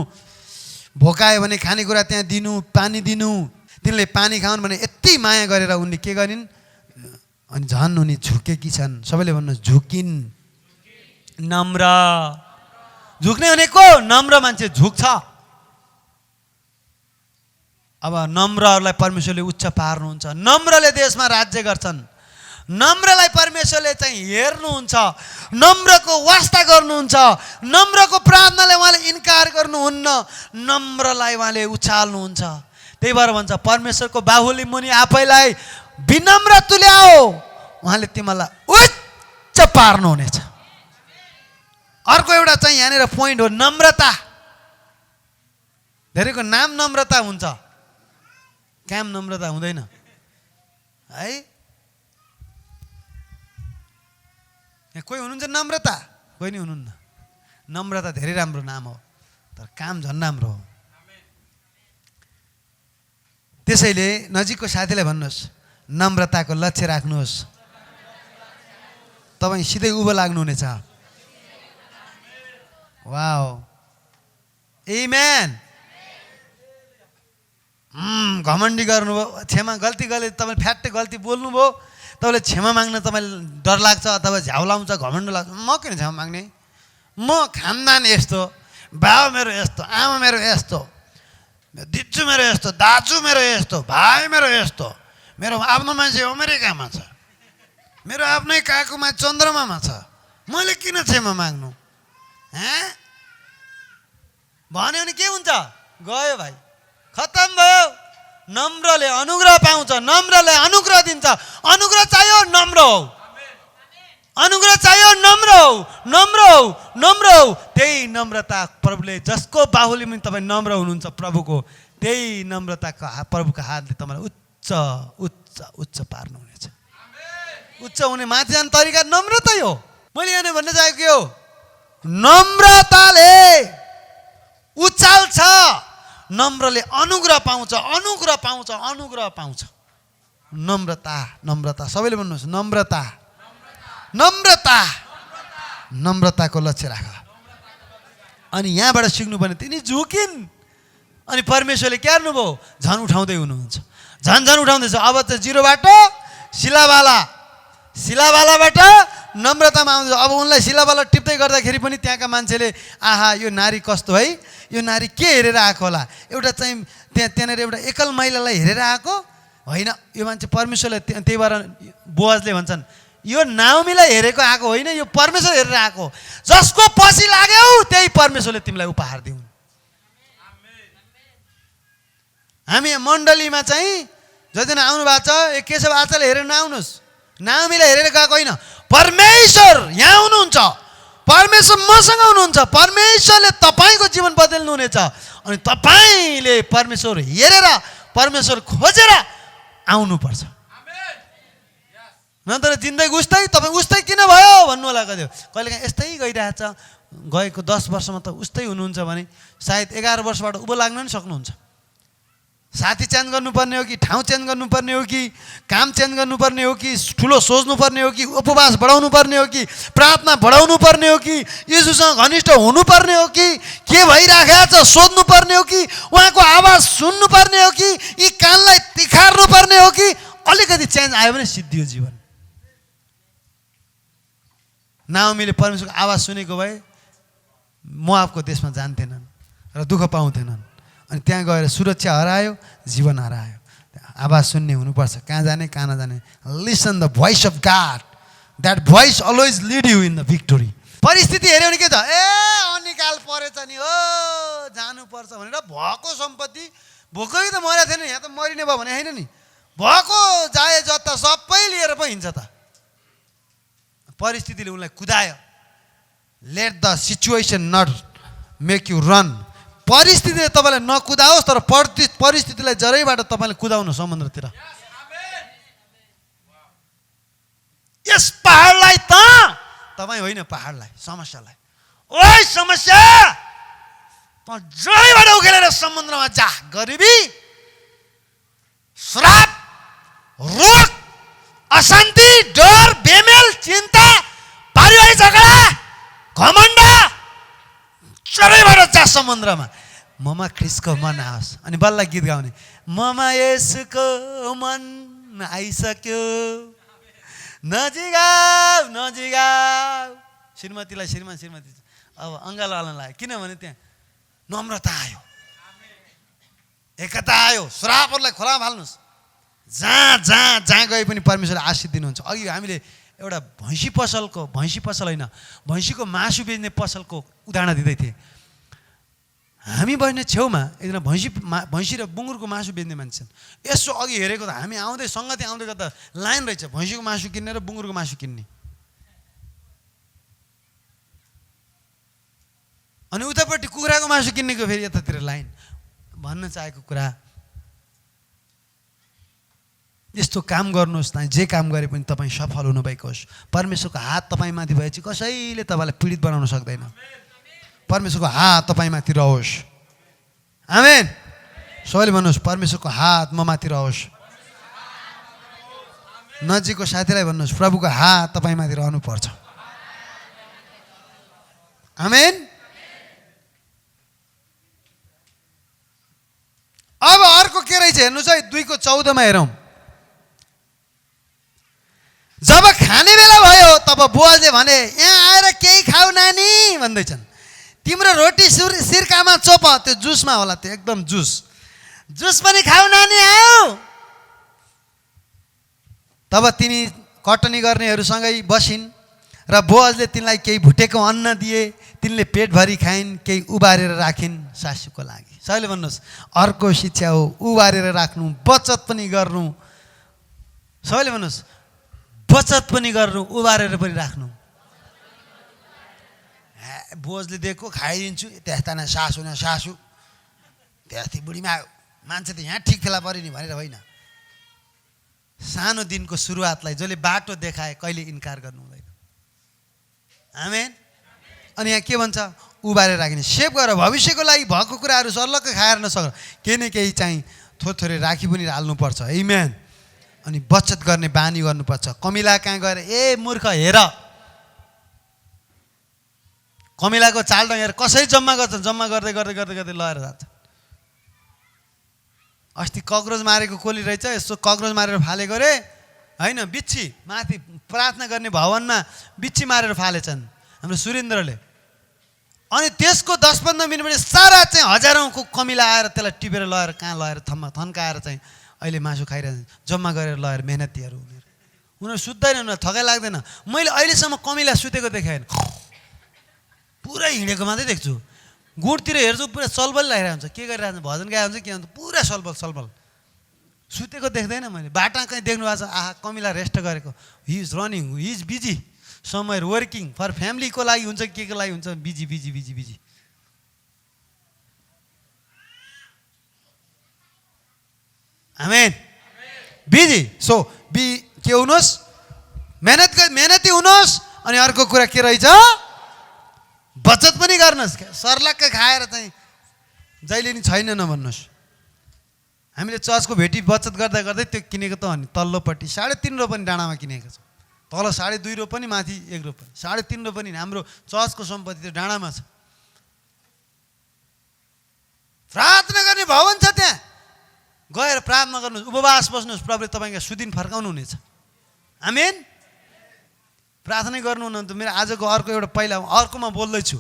भोकायो भने खानेकुरा त्यहाँ दिनु, पानी दिनु, तिनले पानी खाउन् भने यति माया गरेर उनले के गरिन्? अनि झन् उनी झुकेकी छन्। सबैले भन्नु झुकिन्। नम्र। झुक्ने भनेको नम्र मान्छे झुक्छ। अब नम्रहरूलाई परमेश्वरले उच्च पार्नुहुन्छ। नम्रले देशमा राज्य गर्छन्। नम्रलाई परमेश्वरले चाहिँ हेर्नुहुन्छ, नम्रको वास्ता गर्नुहुन्छ। नम्रको प्रार्थनालाई उहाँले इन्कार गर्नुहुन्न, नम्रलाई उहाँले उचाल्नुहुन्छ। त्यही भएर भन्छ परमेश्वरको बाहुली मुनि आफैलाई विनम्र तुल्याओ, उहाँले तिमीलाई उच्च पार्नुहुनेछ। अर्को एउटा चाहिँ यहाँनिर पोइन्ट हो नम्रता। धेरैको नाम नम्रता हुन्छ, काम नम्रता हुँदैन है। कोही हुनुहुन्छ नम्रता, कोही नि हुनुहुन्न। नम्रता धेरै राम्रो नाम हो, तर काम झन् राम्रो हो। त्यसैले नजिकको साथीलाई भन्नुहोस्, नम्रताको लक्ष्य राख्नुहोस्, तपाईँ सिधै उँभो लाग्नुहुनेछ। वाओ, आमेन। घमण्डी गर्नुभयो, क्षमा गल्ती गरे, तपाईँले फ्याट्टै गल्ती बोल्नुभयो, तपाईँले क्षमा माग्न तपाईँले डर लाग्छ अथवा झ्याउलाउँछ, घमण्ड लाग्छ। म किन क्षमा माग्ने? म खानदान यस्तो, बाबा मेरो यस्तो, आमा मेरो यस्तो, दिजु मेरो यस्तो, दाजु मेरो यस्तो, भाइ मेरो यस्तो, मेरो आफ्नो मान्छे अमेरिकामा छ, मेरो आफ्नै काकुमा चन्द्रमामा छ, मैले किन क्षमा माग्नु? भन्यो भने के हुन्छ? गयो भाइ, खत्तम भयो। नम्रले अनुग्रह पाउँछ, नम्रले अनुग्रह दिन्छ। अनुग्रह चाहियो नम्र हो, अनुग्रह चाहियो नम्र हो, नम्र हो, नम्र हो। त्यही नम्रता प्रभुले, जसको बाहुलीमा तपाईँ नम्र हुनुहुन्छ प्रभुको, त्यही नम्रताको प्रभुको हातले तपाईँलाई उच्च उच्च उच्च पार्नुहुनेछ। उच्च हुने माथि जाने तरिका नम्रतै हो। मैले यहाँ भन्न चाहेको के हो? नम्रताले उचाल्छ, नम्रले अनुग्रह पाउँछ, अनुग्रह पाउँछ, अनुग्रह पाउँछ। नम्रता, नम्रता, सबैले भन्नुहोस् नम्रता, नम्रता, नम्रताको लक्ष्य राख। अनि यहाँबाट सिक्नुपर्ने तिनी झुकिन्। अनि परमेश्वरले के गर्नुभयो? झन् उठाउँदै हुनुहुन्छ, झन् झन् उठाउँदैछ। अब चाहिँ 0बाट शिलाबाला, शिलाबालाबाट नम्रतामा आउँदैछ। अब उनलाई शिलाबाला टिप्दै गर्दाखेरि पनि त्यहाँका मान्छेले आहा यो नारी कस्तो है, यो नारी के हेरेर आएको होला? एउटा चाहिँ त्यहाँनिर एउटा एकल महिलालाई हेरेर आएको होइन, यो मान्छे परमेश्वरले, त्यही भएर बोअजले भन्छन् यो नाओमीलाई हेरेको आएको होइन, यो परमेश्वर हेरेर आएको। जसको पछि लाग्यौ त्यही परमेश्वरले तिमीलाई उपहार दिउन्। हामी मण्डलीमा चाहिँ जतिजना आउनु भएको छ, केशव आचार्यले हेरेर नआउनुहोस्, नाओमीलाई हेरेर गएको होइन। परमेश्वर यहाँ हुनुहुन्छ, परमेश्वर मसँग हुनुहुन्छ, परमेश्वरले तपाईँको जीवन बदल्नुहुनेछ। अनि तपाईँले परमेश्वर हेरेर, परमेश्वर खोजेर आउनुपर्छ। नत्र जिन्दगी उस्तै, तपाईँ उस्तै किन भयो भन्नु होला। कहिलेकाहीँ यस्तै गइरहेछ, गएको 10 वर्षमा त उस्तै हुनुहुन्छ भने सायद 11 वर्षबाट उँभो लाग्न पनि सक्नुहुन्छ। साथी चेन्ज गर्नुपर्ने हो कि ठाउँ चेन्ज गर्नुपर्ने हो कि काम चेन्ज गर्नुपर्ने हो कि ठुलो सोच्नुपर्ने हो कि उपवास बढाउनु पर्ने हो कि प्रार्थना बढाउनु पर्ने हो कि येशूसँग घनिष्ठ हुनुपर्ने हो कि के भइराखेको छ सोध्नुपर्ने हो कि उहाँको आवाज सुन्नुपर्ने हो कि यी कानलाई तिखार्नु पर्ने हो कि अलिकति चेन्ज आयो भने सिद्धियो जीवन। नाओमीले परमेश्वरको आवाज सुनेको भए मोआबको देशमा जान्थेनन् र दुःख पाउँथेनन्। अनि त्यहाँ गएर सुरक्षा हरायो, जीवन हरायो। आवाज सुन्ने हुनुपर्छ, कहाँ जाने कहाँ नजाने। Listen the voice of God, that voice always lead you in the victory. परिस्थिति हेऱ्यो भने के छ, ए अनिकाल परेछ नि हो जानुपर्छ भनेर भएको सम्पत्ति भोकै त मरेको थिएन, यहाँ त मरिने भयो भने होइन नि, भएको जाए जता सबै लिएर पो हिँड्छ त। परिस्थितिले उनलाई कुदायो। Let the situation not make you run. परिस्थितिले तपाईँलाई नकुदाओस्, तर परिस्थितिलाई जरैबाट तपाईँले कुदाउनु समुद्रतिर। यस पहाडलाई त तपाईँ होइन, पहाडलाई, समस्यालाई, ओइ समस्या त जरैबाट उखेलेर समुद्रमा जा। गरिबी, श्राप, रोग, अशान्ति, डर, बेमेल, चिन्ता, पारिवारिक झगडा, घमण्ड, चरैबाट जा समुद्रमा। ममा ख्रिसको मन आओस्। अनि बल्ल गीत गाउने, ममा यसको मन आइसक्यो, नजिगाऊ नजिगाऊ। श्रीमतीलाई श्रीमती अब अङ्गालो हाल्न लाग्यो, किनभने त्यहाँ नम्रता आयो, एकता आयो। श्रापहरूलाई खोलामा फाल्नुहोस्। जहाँ जहाँ जहाँ गए पनि परमेश्वरले आशीष दिनुहुन्छ। अघि हामीले एउटा भैँसी पसल होइन, भैँसीको मासु बेच्ने पसलको उदाहरण दिँदै थिएँ। हामी बस्ने छेउमा एकजना भैँसी र बुङ्गुरको मासु बेच्ने मान्छे छन्। यसो अघि हेरेको त हामी आउँदै सङ्गति आउँदै गर्दा लाइन रहेछ भैँसीको मासु किन्ने र बुङ्गुरको मासु किन्ने। अनि उतापट्टि कुखुराको मासु किन्नेको फेरि यतातिर लाइन। भन्न चाहेको कुरा, यस्तो काम गर्नुहोस् न, जे काम गरे पनि तपाईँ सफल हुनुभएको होस्। परमेश्वरको हात तपाईँमाथि भएपछि कसैले तपाईँलाई पीडित बनाउन सक्दैन। परमेश्वरको हात तपाईँमाथि रहोस्। आमेन। सबैले भन्नुहोस्, परमेश्वरको हात म माथि रहोस्। नजिकको साथीलाई भन्नुहोस्, प्रभुको हात तपाईँमाथि रहनुपर्छ। आमेन। अब अर्को के रहेछ हेर्नुहोस् है, 2:14 हेरौँ। जब खाने बेला भयो तब बोअजले भने, यहाँ आएर केही खाऊ नानी भन्दैछन्। तिम्रो रोटी सिर्कामा चोप, त्यो जुसमा होला, त्यो एकदम जुस पनि खाऊ नानी आऊ। तब तिनी कटनी गर्नेहरूसँगै बसिन् र बोअजले तिनलाई केही भुटेको अन्न दिए। तिनले पेटभरि खाइन्, केही उबारेर राखिन् सासूको लागि। सबैले भन्नुहोस्, अर्को शिक्षा हो उबारेर राख्नु, बचत पनि गर्नु। सबैले भन्नुहोस्, बचत पनि गर्नु, उबारेर पनि राख्नु। बोझले दिएको खाइदिन्छु, त्यस्ता न सासु त्यस्तै बुढीमा मान्छे त यहाँ ठिक फेला पऱ्यो नि भनेर होइन। सानो दिनको सुरुवातलाई जसले बाटो देखाए कहिले इन्कार गर्नु हुँदैन। आमेन। अनि यहाँ के भन्छ, उबारेर राखिने, सेभ गर, भविष्यको लागि भएको कुराहरू सर्लक्क खाएर नसक्नु, केही न केही चाहिँ थोरै राखी पनि हाल्नुपर्छ। आमेन। अनि बचत गर्ने बानी गर्नुपर्छ। कमिला कहाँ गएर, ए मूर्ख हेर, कमिलाको चाल ढङ्गेर कसरी जम्मा गर्छ, जम्मा गर्दै गर्दै गर्दै गर्दै लगेर जान्छ। अस्ति कक्रोच मारेको कोली रहेछ, यसो कक्रोच मारेर फालेको रे होइन, बिच्छी माथि प्रार्थना गर्ने भवनमा बिच्छी मारेर फालेछन् हाम्रो सुरेन्द्रले। अनि त्यसको 10-15 मिनटपछि सारा चाहिँ हजारौँको कमिला आएर त्यसलाई टिपेर लगेर कहाँ लगेर थन्काएर चाहिँ अहिले मासु खाइरहेछन्, जम्मा गरेर लगेर मेहनतीहरू। उनीहरू सुत्दैन, उनीहरू थकाइ लाग्दैन। मैले अहिलेसम्म कमिला सुतेको देखाएन, पुरै हिँडेको मात्रै देख्छु। गुडतिर हेर्छु पुरा सलबल लागिरहेको हुन्छ, के गरिरहेको हुन्छ, भजन गाएको हुन्छ, के हुन्छ, पुरा सलबल। सुतेको देख्दैन मैले। बाटा कहीँ देख्नु भएको छ, आहा कमिला रेस्ट गरेको, he is running, he is busy somewhere working for फ्यामिलीको लागि हुन्छ, के को लागि हुन्छ, बिजी। आमेन। बिजी। सो के हुनुहोस्, मेहनती हुनुहोस्। अनि अर्को कुरा के रहेछ, बचत पनि गर्नुहोस्। सर्लक्क खाएर चाहिँ जहिले नि छैन नभन्नुहोस्। हामीले चर्चको भेटी बचत गर्दा गर्दै त्यो किनेको त अनि तल्लोपट्टि 3.5 रोपनी डाँडामा किनेको छ। तल 2.5 रोपनी, माथि 1 रोपनी, 3.5 रोपनी हाम्रो चर्चको सम्पत्ति त्यो डाँडामा छ। प्रार्थना गर्ने भवन छ त्यहाँ, गएर प्रार्थना गर्नुहोस्, उपवास बस्नुहोस्, प्रभुले तपाईँको सुदिन फर्काउनु हुनेछ। आमेन। प्रार्थना गर्नुहुन्न त मेरो आजको अर्को एउटा पहिला अर्कोमा बोल्दैछु,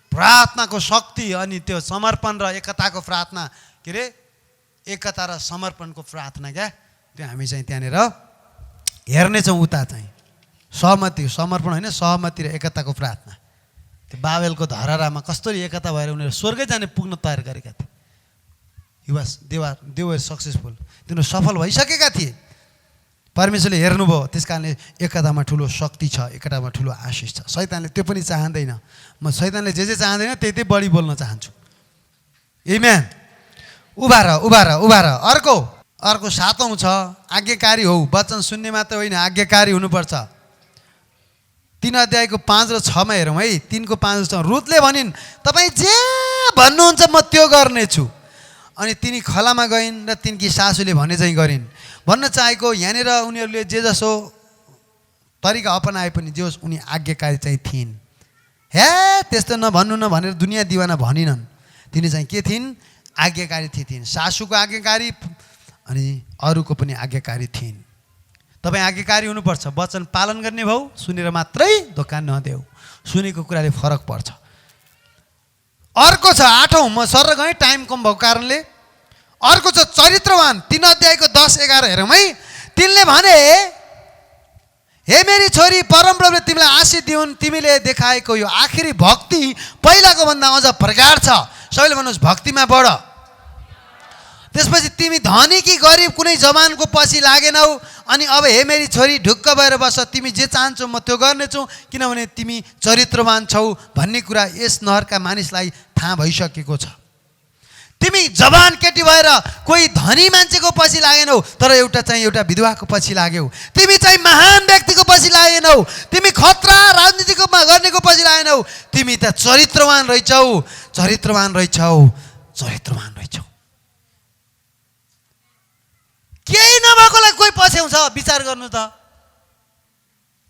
प्रार्थनाको शक्ति अनि त्यो समर्पण र एकताको प्रार्थना, के अरे एकता र समर्पणको प्रार्थना क्या, त्यो हामी चाहिँ त्यहाँनिर हेर्नेछौँ। उता चाहिँ सहमति, समर्पण होइन, सहमति र एकताको प्रार्थना। त्यो बाबेलको धरहरामा कस्तरी एकता भएर उनीहरू स्वर्गै जाने पुग्न तयार गरेका थिए। दे वर सक्सेसफुल, तिनीहरू सफल भइसकेका थिए। परमेश्वरले हेर्नुभयो, त्यस कारणले एकतामा ठुलो शक्ति छ, एकतामा ठुलो आशिष छ। शैतानले त्यो पनि चाहँदैन। म शैतानले जे चाहँदैन त्यही बढी बोल्न चाहन्छु। आमेन। उभा र अर्को 7औं छ, आज्ञाकारी हो। वचन सुन्ने मात्र होइन, आज्ञाकारी हुनुपर्छ। 3 अध्यायको 5 र 6 मा हेरौँ है। 3 को 5 र 6, रुथले भनिन्, तपाईँ जे भन्नुहुन्छ म त्यो गर्नेछु। अनि तिनी खलामा गइन् र तिनकी सासूले भने चाहिँ गरिन्। भन्न चाहेको यहाँनिर उनीहरूले जे जसो तरिका अपनाए पनि जे होस्, उनी आज्ञाकारी चाहिँ थिइन्। हे त्यस्तो नभन्नु न भनेर दुनियाँ दिवाना भनिनन्। तिनी चाहिँ के थिइन्? आज्ञाकारी थिइन्। सासूको आज्ञाकारी अनि अरूको पनि आज्ञाकारी थिइन्। तपाईँ आज्ञाकारी हुनुपर्छ। वचन पालन गर्ने भाउ, सुनेर मात्रै दोकान नदेऊ। सुनेको कुराले फरक पर्छ। अर्को छ 8औं, म सर गएँ टाइम कम भएको कारणले। अर्को छ चरित्रवान। 3 अध्यायको 10-11 हेरौँ है। तिनले भने, हे मेरी छोरी, परमप्रभुले तिमीलाई आशीष दिउन्। तिमीले देखाएको यो आखिरी भक्ति पहिलाको भन्दा अझ प्रगाढ छ। सबैले भन्नुहोस्, भक्तिमा बढ। त्यसपछि तिमी धनी कि गरिब कुनै जवानको पछि लागेनौ। अनि अब हे मेरी छोरी, ढुक्क भएर बस। तिमी जे चाहन्छौ म त्यो गर्नेछु, किनभने तिमी चरित्रवान छौ भन्ने कुरा यस नहरका मानिसलाई थाहा भइसकेको छ। तिमी जवान केटी भएर कोही धनी मान्छेको पछि लागेनौ, तर एउटा विधवाको पछि लाग्यौ। तिमी चाहिँ महान व्यक्तिको पछि लागेनौ। तिमी खतरा राजनीतिको गर्नेको पछि लागेनौ। तिमी त चरित्रवान रहेछौ। केही नभएकोलाई कोही पछ्याउँछ? विचार गर्नु त,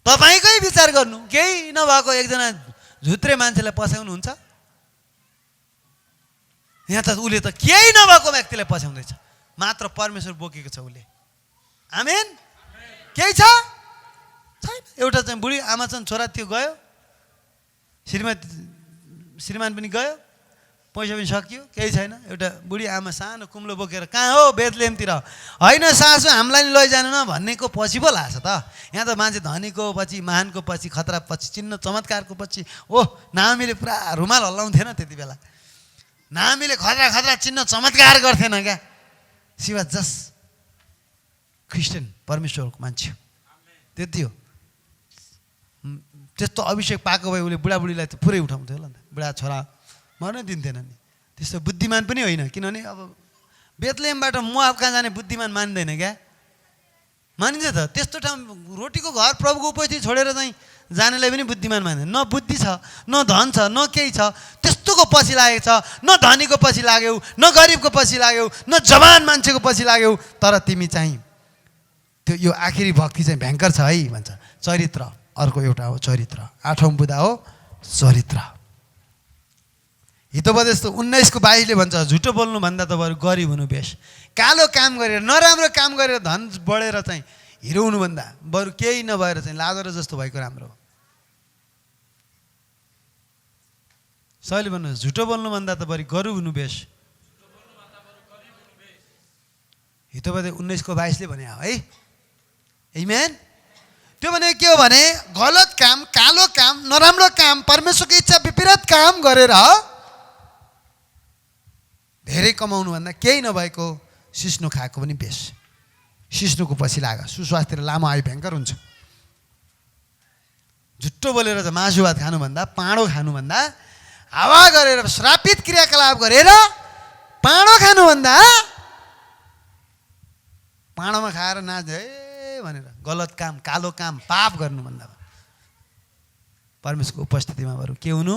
तपाईँकै विचार गर्नु। केही नभएको एकजना झुत्रे मान्छेलाई पछ्याउनुहुन्छ? यहाँ त उसले त केही नभएको व्यक्तिलाई पछ्याउँदैछ। मात्र परमेश्वर बोकेको छ उसले। आमेन। केही छ छैन। एउटा चाहिँ बुढी आमा चाहिँ छोरा थियो, गयो। श्रीमान पनि गयो, पैसा पनि सकियो, केही छैन। एउटा बुढी आमा सानो कुम्लो बोकेर कहाँ हो? बेथलेहमतिर। होइन सासु, हामीलाई नि लैजानु न भन्नेको पछि पो लाग्छ त। यहाँ त मान्छे धनीको पछि, महानको पछि, खतरा पछि, चिन्ह चमत्कारको पछि। नामीले पुरा रुमाल हल्लाउँथेन त्यति बेला। नामीले खतरा चिन्ह चमत्कार गर्थेन क्या। शिवा जस क्रिस्चियन परमेश्वरको मान्छे त्यति हो। त्यस्तो अभिषेक पाएको भए उसले बुढाबुढीलाई त पुरै उठाउँथ्यो होला नि त। बुढा छोरा मर्न दिन्थेन नि। त्यस्तो बुद्धिमान पनि होइन, किनभने अब बेथलेहमबाट मोआब कहाँ जाने बुद्धिमान मानिँदैन क्या। मानिन्छ त। त्यस्तो ठाउँ रोटीको घर प्रभुको उपस्थिति छोडेर चाहिँ जानेलाई पनि बुद्धिमान मान्दैन। न बुद्धि छ, न धन छ, न केही छ, त्यस्तोको पछि लागेको छ। न धनीको पछि लाग्यौ, न गरिबको पछि लाग्यौ, न जवान मान्छेको पछि लाग्यौ। तर तिमी चाहिँ त्यो यो आखिरी भक्ति चाहिँ भयङ्कर छ है भन्छ। चरित्र अर्को एउटा हो, चरित्र। 8औं बुँदा हो चरित्र। हितोपदेश 19:22 भन्छ, झुटो बोल्नु भन्दा त बरु गरिब हुनु बेस। कालो काम गरेर, नराम्रो काम गरेर धन बढेर चाहिँ हिरो हुनुभन्दा बरु केही नभएर चाहिँ लाजर जस्तो भएको राम्रो। सबैले भन्नुहोस्, झुटो बोल्नु भन्दा त बरु गरिब हुनु बेस। हितोपदेश 19:22 भने है। आमेन। त्यो भने के हो भने, गलत काम, कालो काम, नराम्रो काम, परमेश्वरको इच्छा विपरीत काम गरेर धेरै कमाउनु भन्दा केही नभएको सिस्नो खाएको पनि बेस। सिस्नोको पछि लाग, सुस्वास्थ्य र लामो आयु भयङ्कर हुन्छ। झुट्टो बोलेर चाहिँ मासु भात खानुभन्दा, पाँडो खानुभन्दा, हावा गरेर श्रापित क्रियाकलाप गरेर पाँडो खानुभन्दा, पाँडोमा खाएर नाच भनेर गलत काम, कालो काम, पाप गर्नुभन्दा परमेश्वरको उपस्थितिमा बरु के हुनु?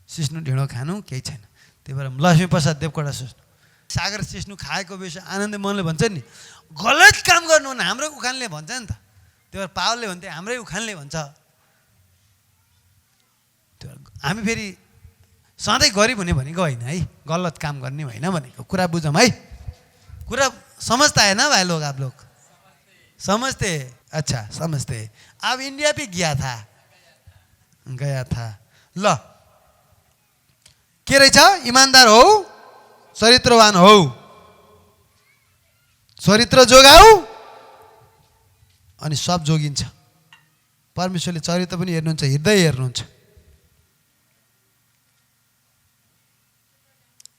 सिस्नो ढिँडो खानु केही छैन। त्यही भएर लक्ष्मीप्रसाद देवकोटा सागर सिस्नु खाएको बेसी आनन्द मनले भन्छ नि, गलत काम गर्नु भने हाम्रो उखानले भन्छ नि त। त्यो भएर पावलले भन्थे हाम्रै उखानले भन्छ। त्यो हामी फेरि सधैँ गरिब हुने भनेको होइन है, गलत काम गर्ने होइन भनेको कुरा बुझौँ है। कुरा समझता है ना भाई लोग, आप लोग समझते? अच्छा समझते। अब इंडिया भी गया था। ल के रहेछ? इमान्दार हो, चरित्रवान हो, चरित्र जोगाऊ अनि सब जोगिन्छ। परमेश्वरले चरित्र पनि हेर्नुहुन्छ, हृदय हेर्नुहुन्छ।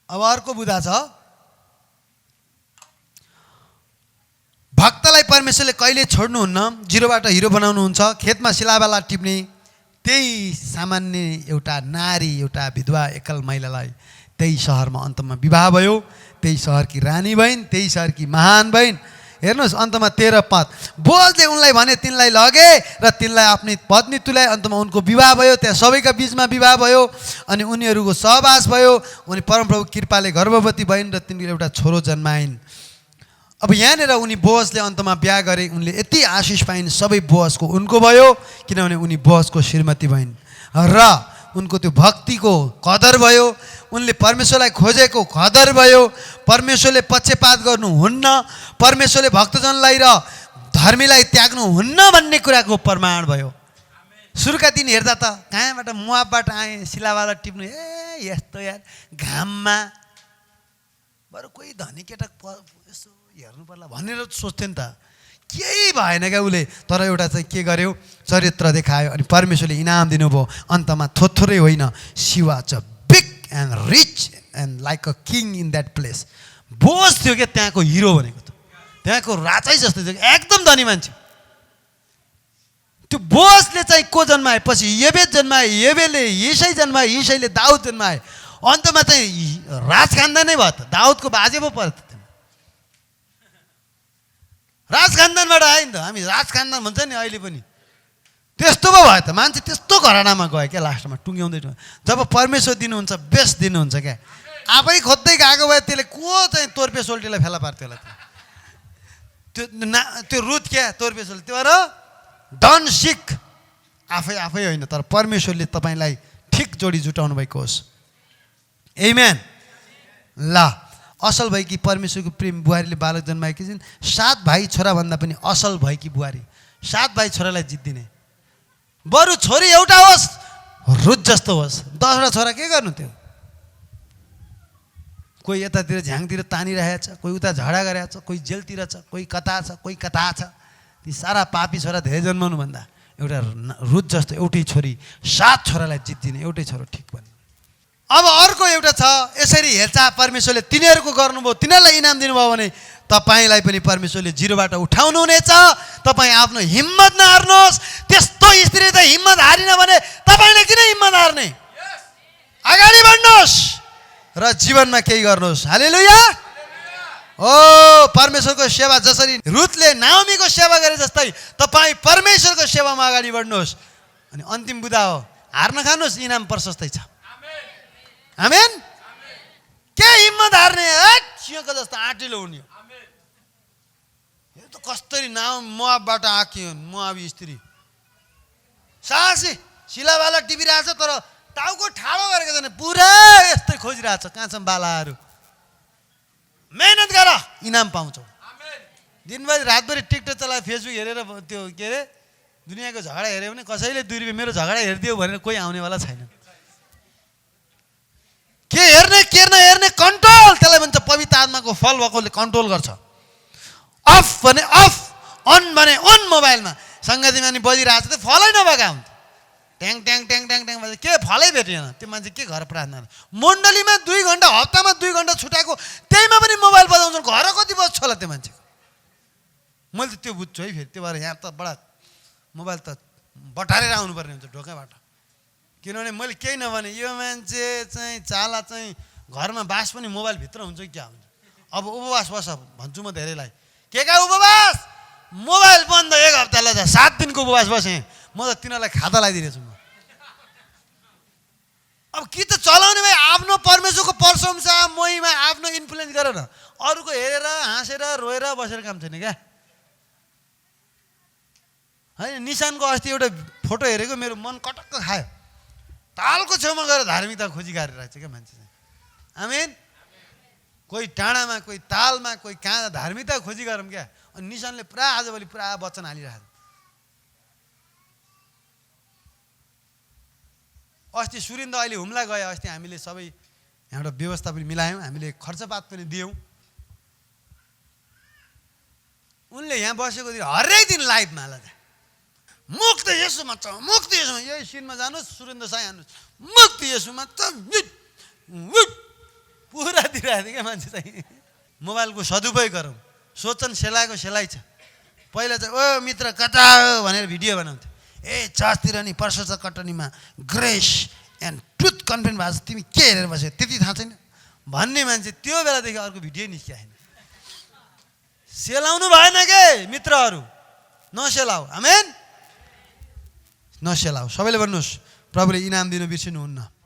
अब अर्को बुधा छ, भक्तलाई परमेश्वरले कहिले छोड्नुहुन्न, जिरोबाट हिरो बनाउनुहुन्छ। खेतमा सिलाबाला टिप्ने त्यही सामान्य एउटा नारी, एउटा विधवा एकल महिलालाई त्यही सहरमा अन्तमा विवाह भयो। त्यही सहरकी रानी बहिन, त्यही सहरकी महान बहिन। हेर्नुहोस् अन्तमा 13 पद, बोजले उनलाई भने तिनलाई लगे र तिनलाई आफ्नै पत्नी तुल्याए। अन्तमा उनको विवाह भयो, त्यहाँ सबैका बिचमा विवाह भयो अनि उनीहरूको सहवास भयो। उनी परमप्रभु कृपाले गर्भवती भइन् र तिनीले एउटा छोरो जन्माइन्। अब यहाँनिर उनी बोअजले अन्तमा बिहा गरे, उनले यति आशिष पाइन्, सबै बोअजको उनको भयो, किनभने उनी बोअजको श्रीमती भइन् र उनको त्यो भक्तिको कदर भयो। उनले परमेश्वरलाई खोजेको कदर भयो। परमेश्वरले पक्षपात गर्नुहुन्न, परमेश्वरले भक्तजनलाई र धर्मीलाई त्याग्नुहुन्न भन्ने कुराको प्रमाण भयो। सुरुका दिन हेर्दा त कहाँबाट मोआबबाट आए, सिलावाला टिप्नु, ए यस्तो यार घाममा, बरु कोही धनी केटा यसो हेर्नु पर्ला भनेर सोच्थ्यो नि त। केही भएन क्या उसले, तर एउटा चाहिँ के गर्यो, चरित्र देखायो अनि परमेश्वरले इनाम दिनुभयो। अन्तमा थोथोरै होइन, she was a big and rich and like a king in that place. Boss थियो क्या त्यहाँको हिरो भनेको त, त्यहाँको राजै जस्तो थियो, एकदम धनी मान्छे। त्यो बोजले चाहिँ को जन्माए, पछि येबेद जन्माए, येबेले यिसै जन्माए, यिसैले दाउद जन्माए। अन्तमा चाहिँ राज खानदानै भयो त, दाउदको बाजे पो पर्यो त। राज खानदानबाट आयो नि त, हामी राज खानदान भन्छ नि अहिले पनि, त्यस्तो पो भयो त। मान्छे त्यस्तो घरानामा गयो क्या लास्टमा, टुङ्ग्याउँदै। जब परमेश्वर दिनुहुन्छ बेस्ट दिनुहुन्छ क्या, आफै खोज्दै गएको भए त्यसले को चाहिँ तोर्पे सोल्टीलाई फेला पार्थ्यो होला। त्यो रुथ क्या तोर्पे सोल्टी, त्यो भएर डन सिक आफै होइन, तर परमेश्वरले तपाईँलाई ठिक जोडी जुटाउनु भएको होस्। आमेन। ल असल भएकी परमेश्वरको प्रेम बुहारीले बालक जन्माएकी छिन्। 7 भाइ छोरा भन्दा पनि असल भएकी बुहारी, 7 भाइ छोरालाई जित्दिने। बरु छोरी एउटा होस्, रुच जस्तो होस्। 10वटा छोरा के गर्नु त्यो? कोही यतातिर झ्याङतिर तानिरहेको छ, कोही उता झगडा गरेको छ, कोही जेलतिर छ, कोही कता छ, कोही कता छ। ती सारा पापी छोरा धेरै जन्माउनु भन्दा एउटा रुच जस्तो एउटै छोरी 7 छोरालाई जित्दिने, एउटै छोरो ठिक भन्ने। अब अर्को एउटा छ, यसरी हेरचाह परमेश्वरले तिनीहरूको गर्नुभयो, तिनीहरूलाई इनाम दिनुभयो भने तपाईँलाई पनि परमेश्वरले जिरोबाट उठाउनु हुनेछ। तपाईँ आफ्नो हिम्मत नहार्नुहोस्। त्यस्तो स्त्री त हिम्मत हारिन भने तपाईँले किन हिम्मत हार्ने? अगाडि बढ्नुहोस् र जीवनमा केही गर्नुहोस्। हालेलुया। ओ परमेश्वरको सेवा जसरी रुथले नाओमीको सेवा गरे जस्तै तपाईँ परमेश्वरको सेवामा अगाडि बढ्नुहोस्। अनि अन्तिम बुदा हो, हार्न खानुहोस्, इनाम प्रशस्तै छ। आमेन। के हिम्मत हार्ने? सिंहको जस्तो आँटिलो हुने। यो त कस्तरी मोआबबाट आकियो, मोआबी स्त्री साहसी, सिलावाला टिपिरहेछ तर टाउको ठाडो गरेको छैन, पुरा यस्तै खोजिरहेछ। कहाँ छन् बालाहरू? मेहनत गर, इनाम पाउँछौ। दिनभरि रातभरि टिकटक चलाए, फेसबुक हेरेर त्यो के अरे दुनियाँको झगडा हेऱ्यो भने कसैले 2 रुपियाँ मेरो झगडा हेरिदियो भनेर कोही आउनेवाला छैन। के हेर्ने हेर्ने कन्ट्रोल, त्यसलाई भन्छ पवित्र आत्माको फल भएकोले कन्ट्रोल गर्छ। अफ भने अफ, अन भने अन। मोबाइलमा सङ्गतिमा नि बजिरहेको छ, त्यो फलै नभएका हुन्छ। ट्याङ ट्याङ ट्याङ ट्याङ ट्याङ भन्छ, के फलै भेटेन। त्यो मान्छे के घर प्रार्थना? मण्डलीमा 2 घन्टा, हप्तामा 2 घन्टा छुट्याएको, त्यहीमा पनि मोबाइल बजाउँछन्। घर कति बज्छ होला त्यो मान्छे? मैले त त्यो बुझ्छु है। फेरि त्यो भएर यहाँ त बडा मोबाइल त बटारेर आउनुपर्ने हुन्छ ढोकाबाट। किनभने मैले केही नभने यो मान्छे चाहिँ चाला चाहिँ घरमा बास पनि मोबाइलभित्र हुन्छ क्या हुन्छ। अब उपवास बस भन्छु म धेरैलाई, के का उपवास? मोबाइल बन्द 1 हप्ता ल, 7 दिनको उपवास बसेँ म त। तिनीहरूलाई खाता लगाइदिनेछु म। अब कि त चलाउने भाइ आफ्नो परमेश्वरको प्रशंसा महिमा आफ्नो इन्फ्लुएन्स गर न, अरूको हेरेर हाँसेर रोएर बसेर काम छैन क्या। होइन, निशानको अस्ति एउटा फोटो हेरेको मेरो मन कटक्क खायो। तालको छेउमा गएर धार्मिकता खोजी गरिरहेछ क्या मान्छे चाहिँ। आमेन। कोही टाढामा, कोही तालमा, कोही कहाँ धार्मिकता खोजी गरौँ क्या। अनि निशानले पुरा आजभोलि पुरा वचन हालिरहेको। अस्ति सुरिन्द अहिले हुम्ला गए, अस्ति हामीले सबै यहाँबाट व्यवस्था पनि मिलायौँ, हामीले खर्चपात पनि दियौँ। उनले यहाँ बसेको दिन हरेक दिन लाइभमा हाल्छ, मुक्त येशूमा छ, मुक्त येशूमा, यही सिनमा जानुहोस्, सुरेन्द्र साई हान्नुहोस्, मुक्त येशूमा छ, पुरा दिइरहेको थियो क्या मान्छे चाहिँ। मोबाइलको सदुपयोग गरौँ, सोचन सेलाएको सेलाइ छ। पहिला चाहिँ ओ मित्र कता हो भनेर भिडियो बनाउँथ्यो, ए चर्चतिर नि प्रशस्त कटनीमा ग्रेस एन्ड ट्रुथ कन्फेन्ट भएको छ, तिमी के हेरेर बस्यो त्यति थाहा छैन भन्ने मान्छे त्यो बेलादेखि अर्को भिडियो निस्किया छैन। सेलाउनु भएन के मित्रहरू, नसेलाऊ। आमेन, नसेलाऊ। सबैले भन्नुहोस् प्रभुले इनाम दिनु बिर्सिनुहुन्न।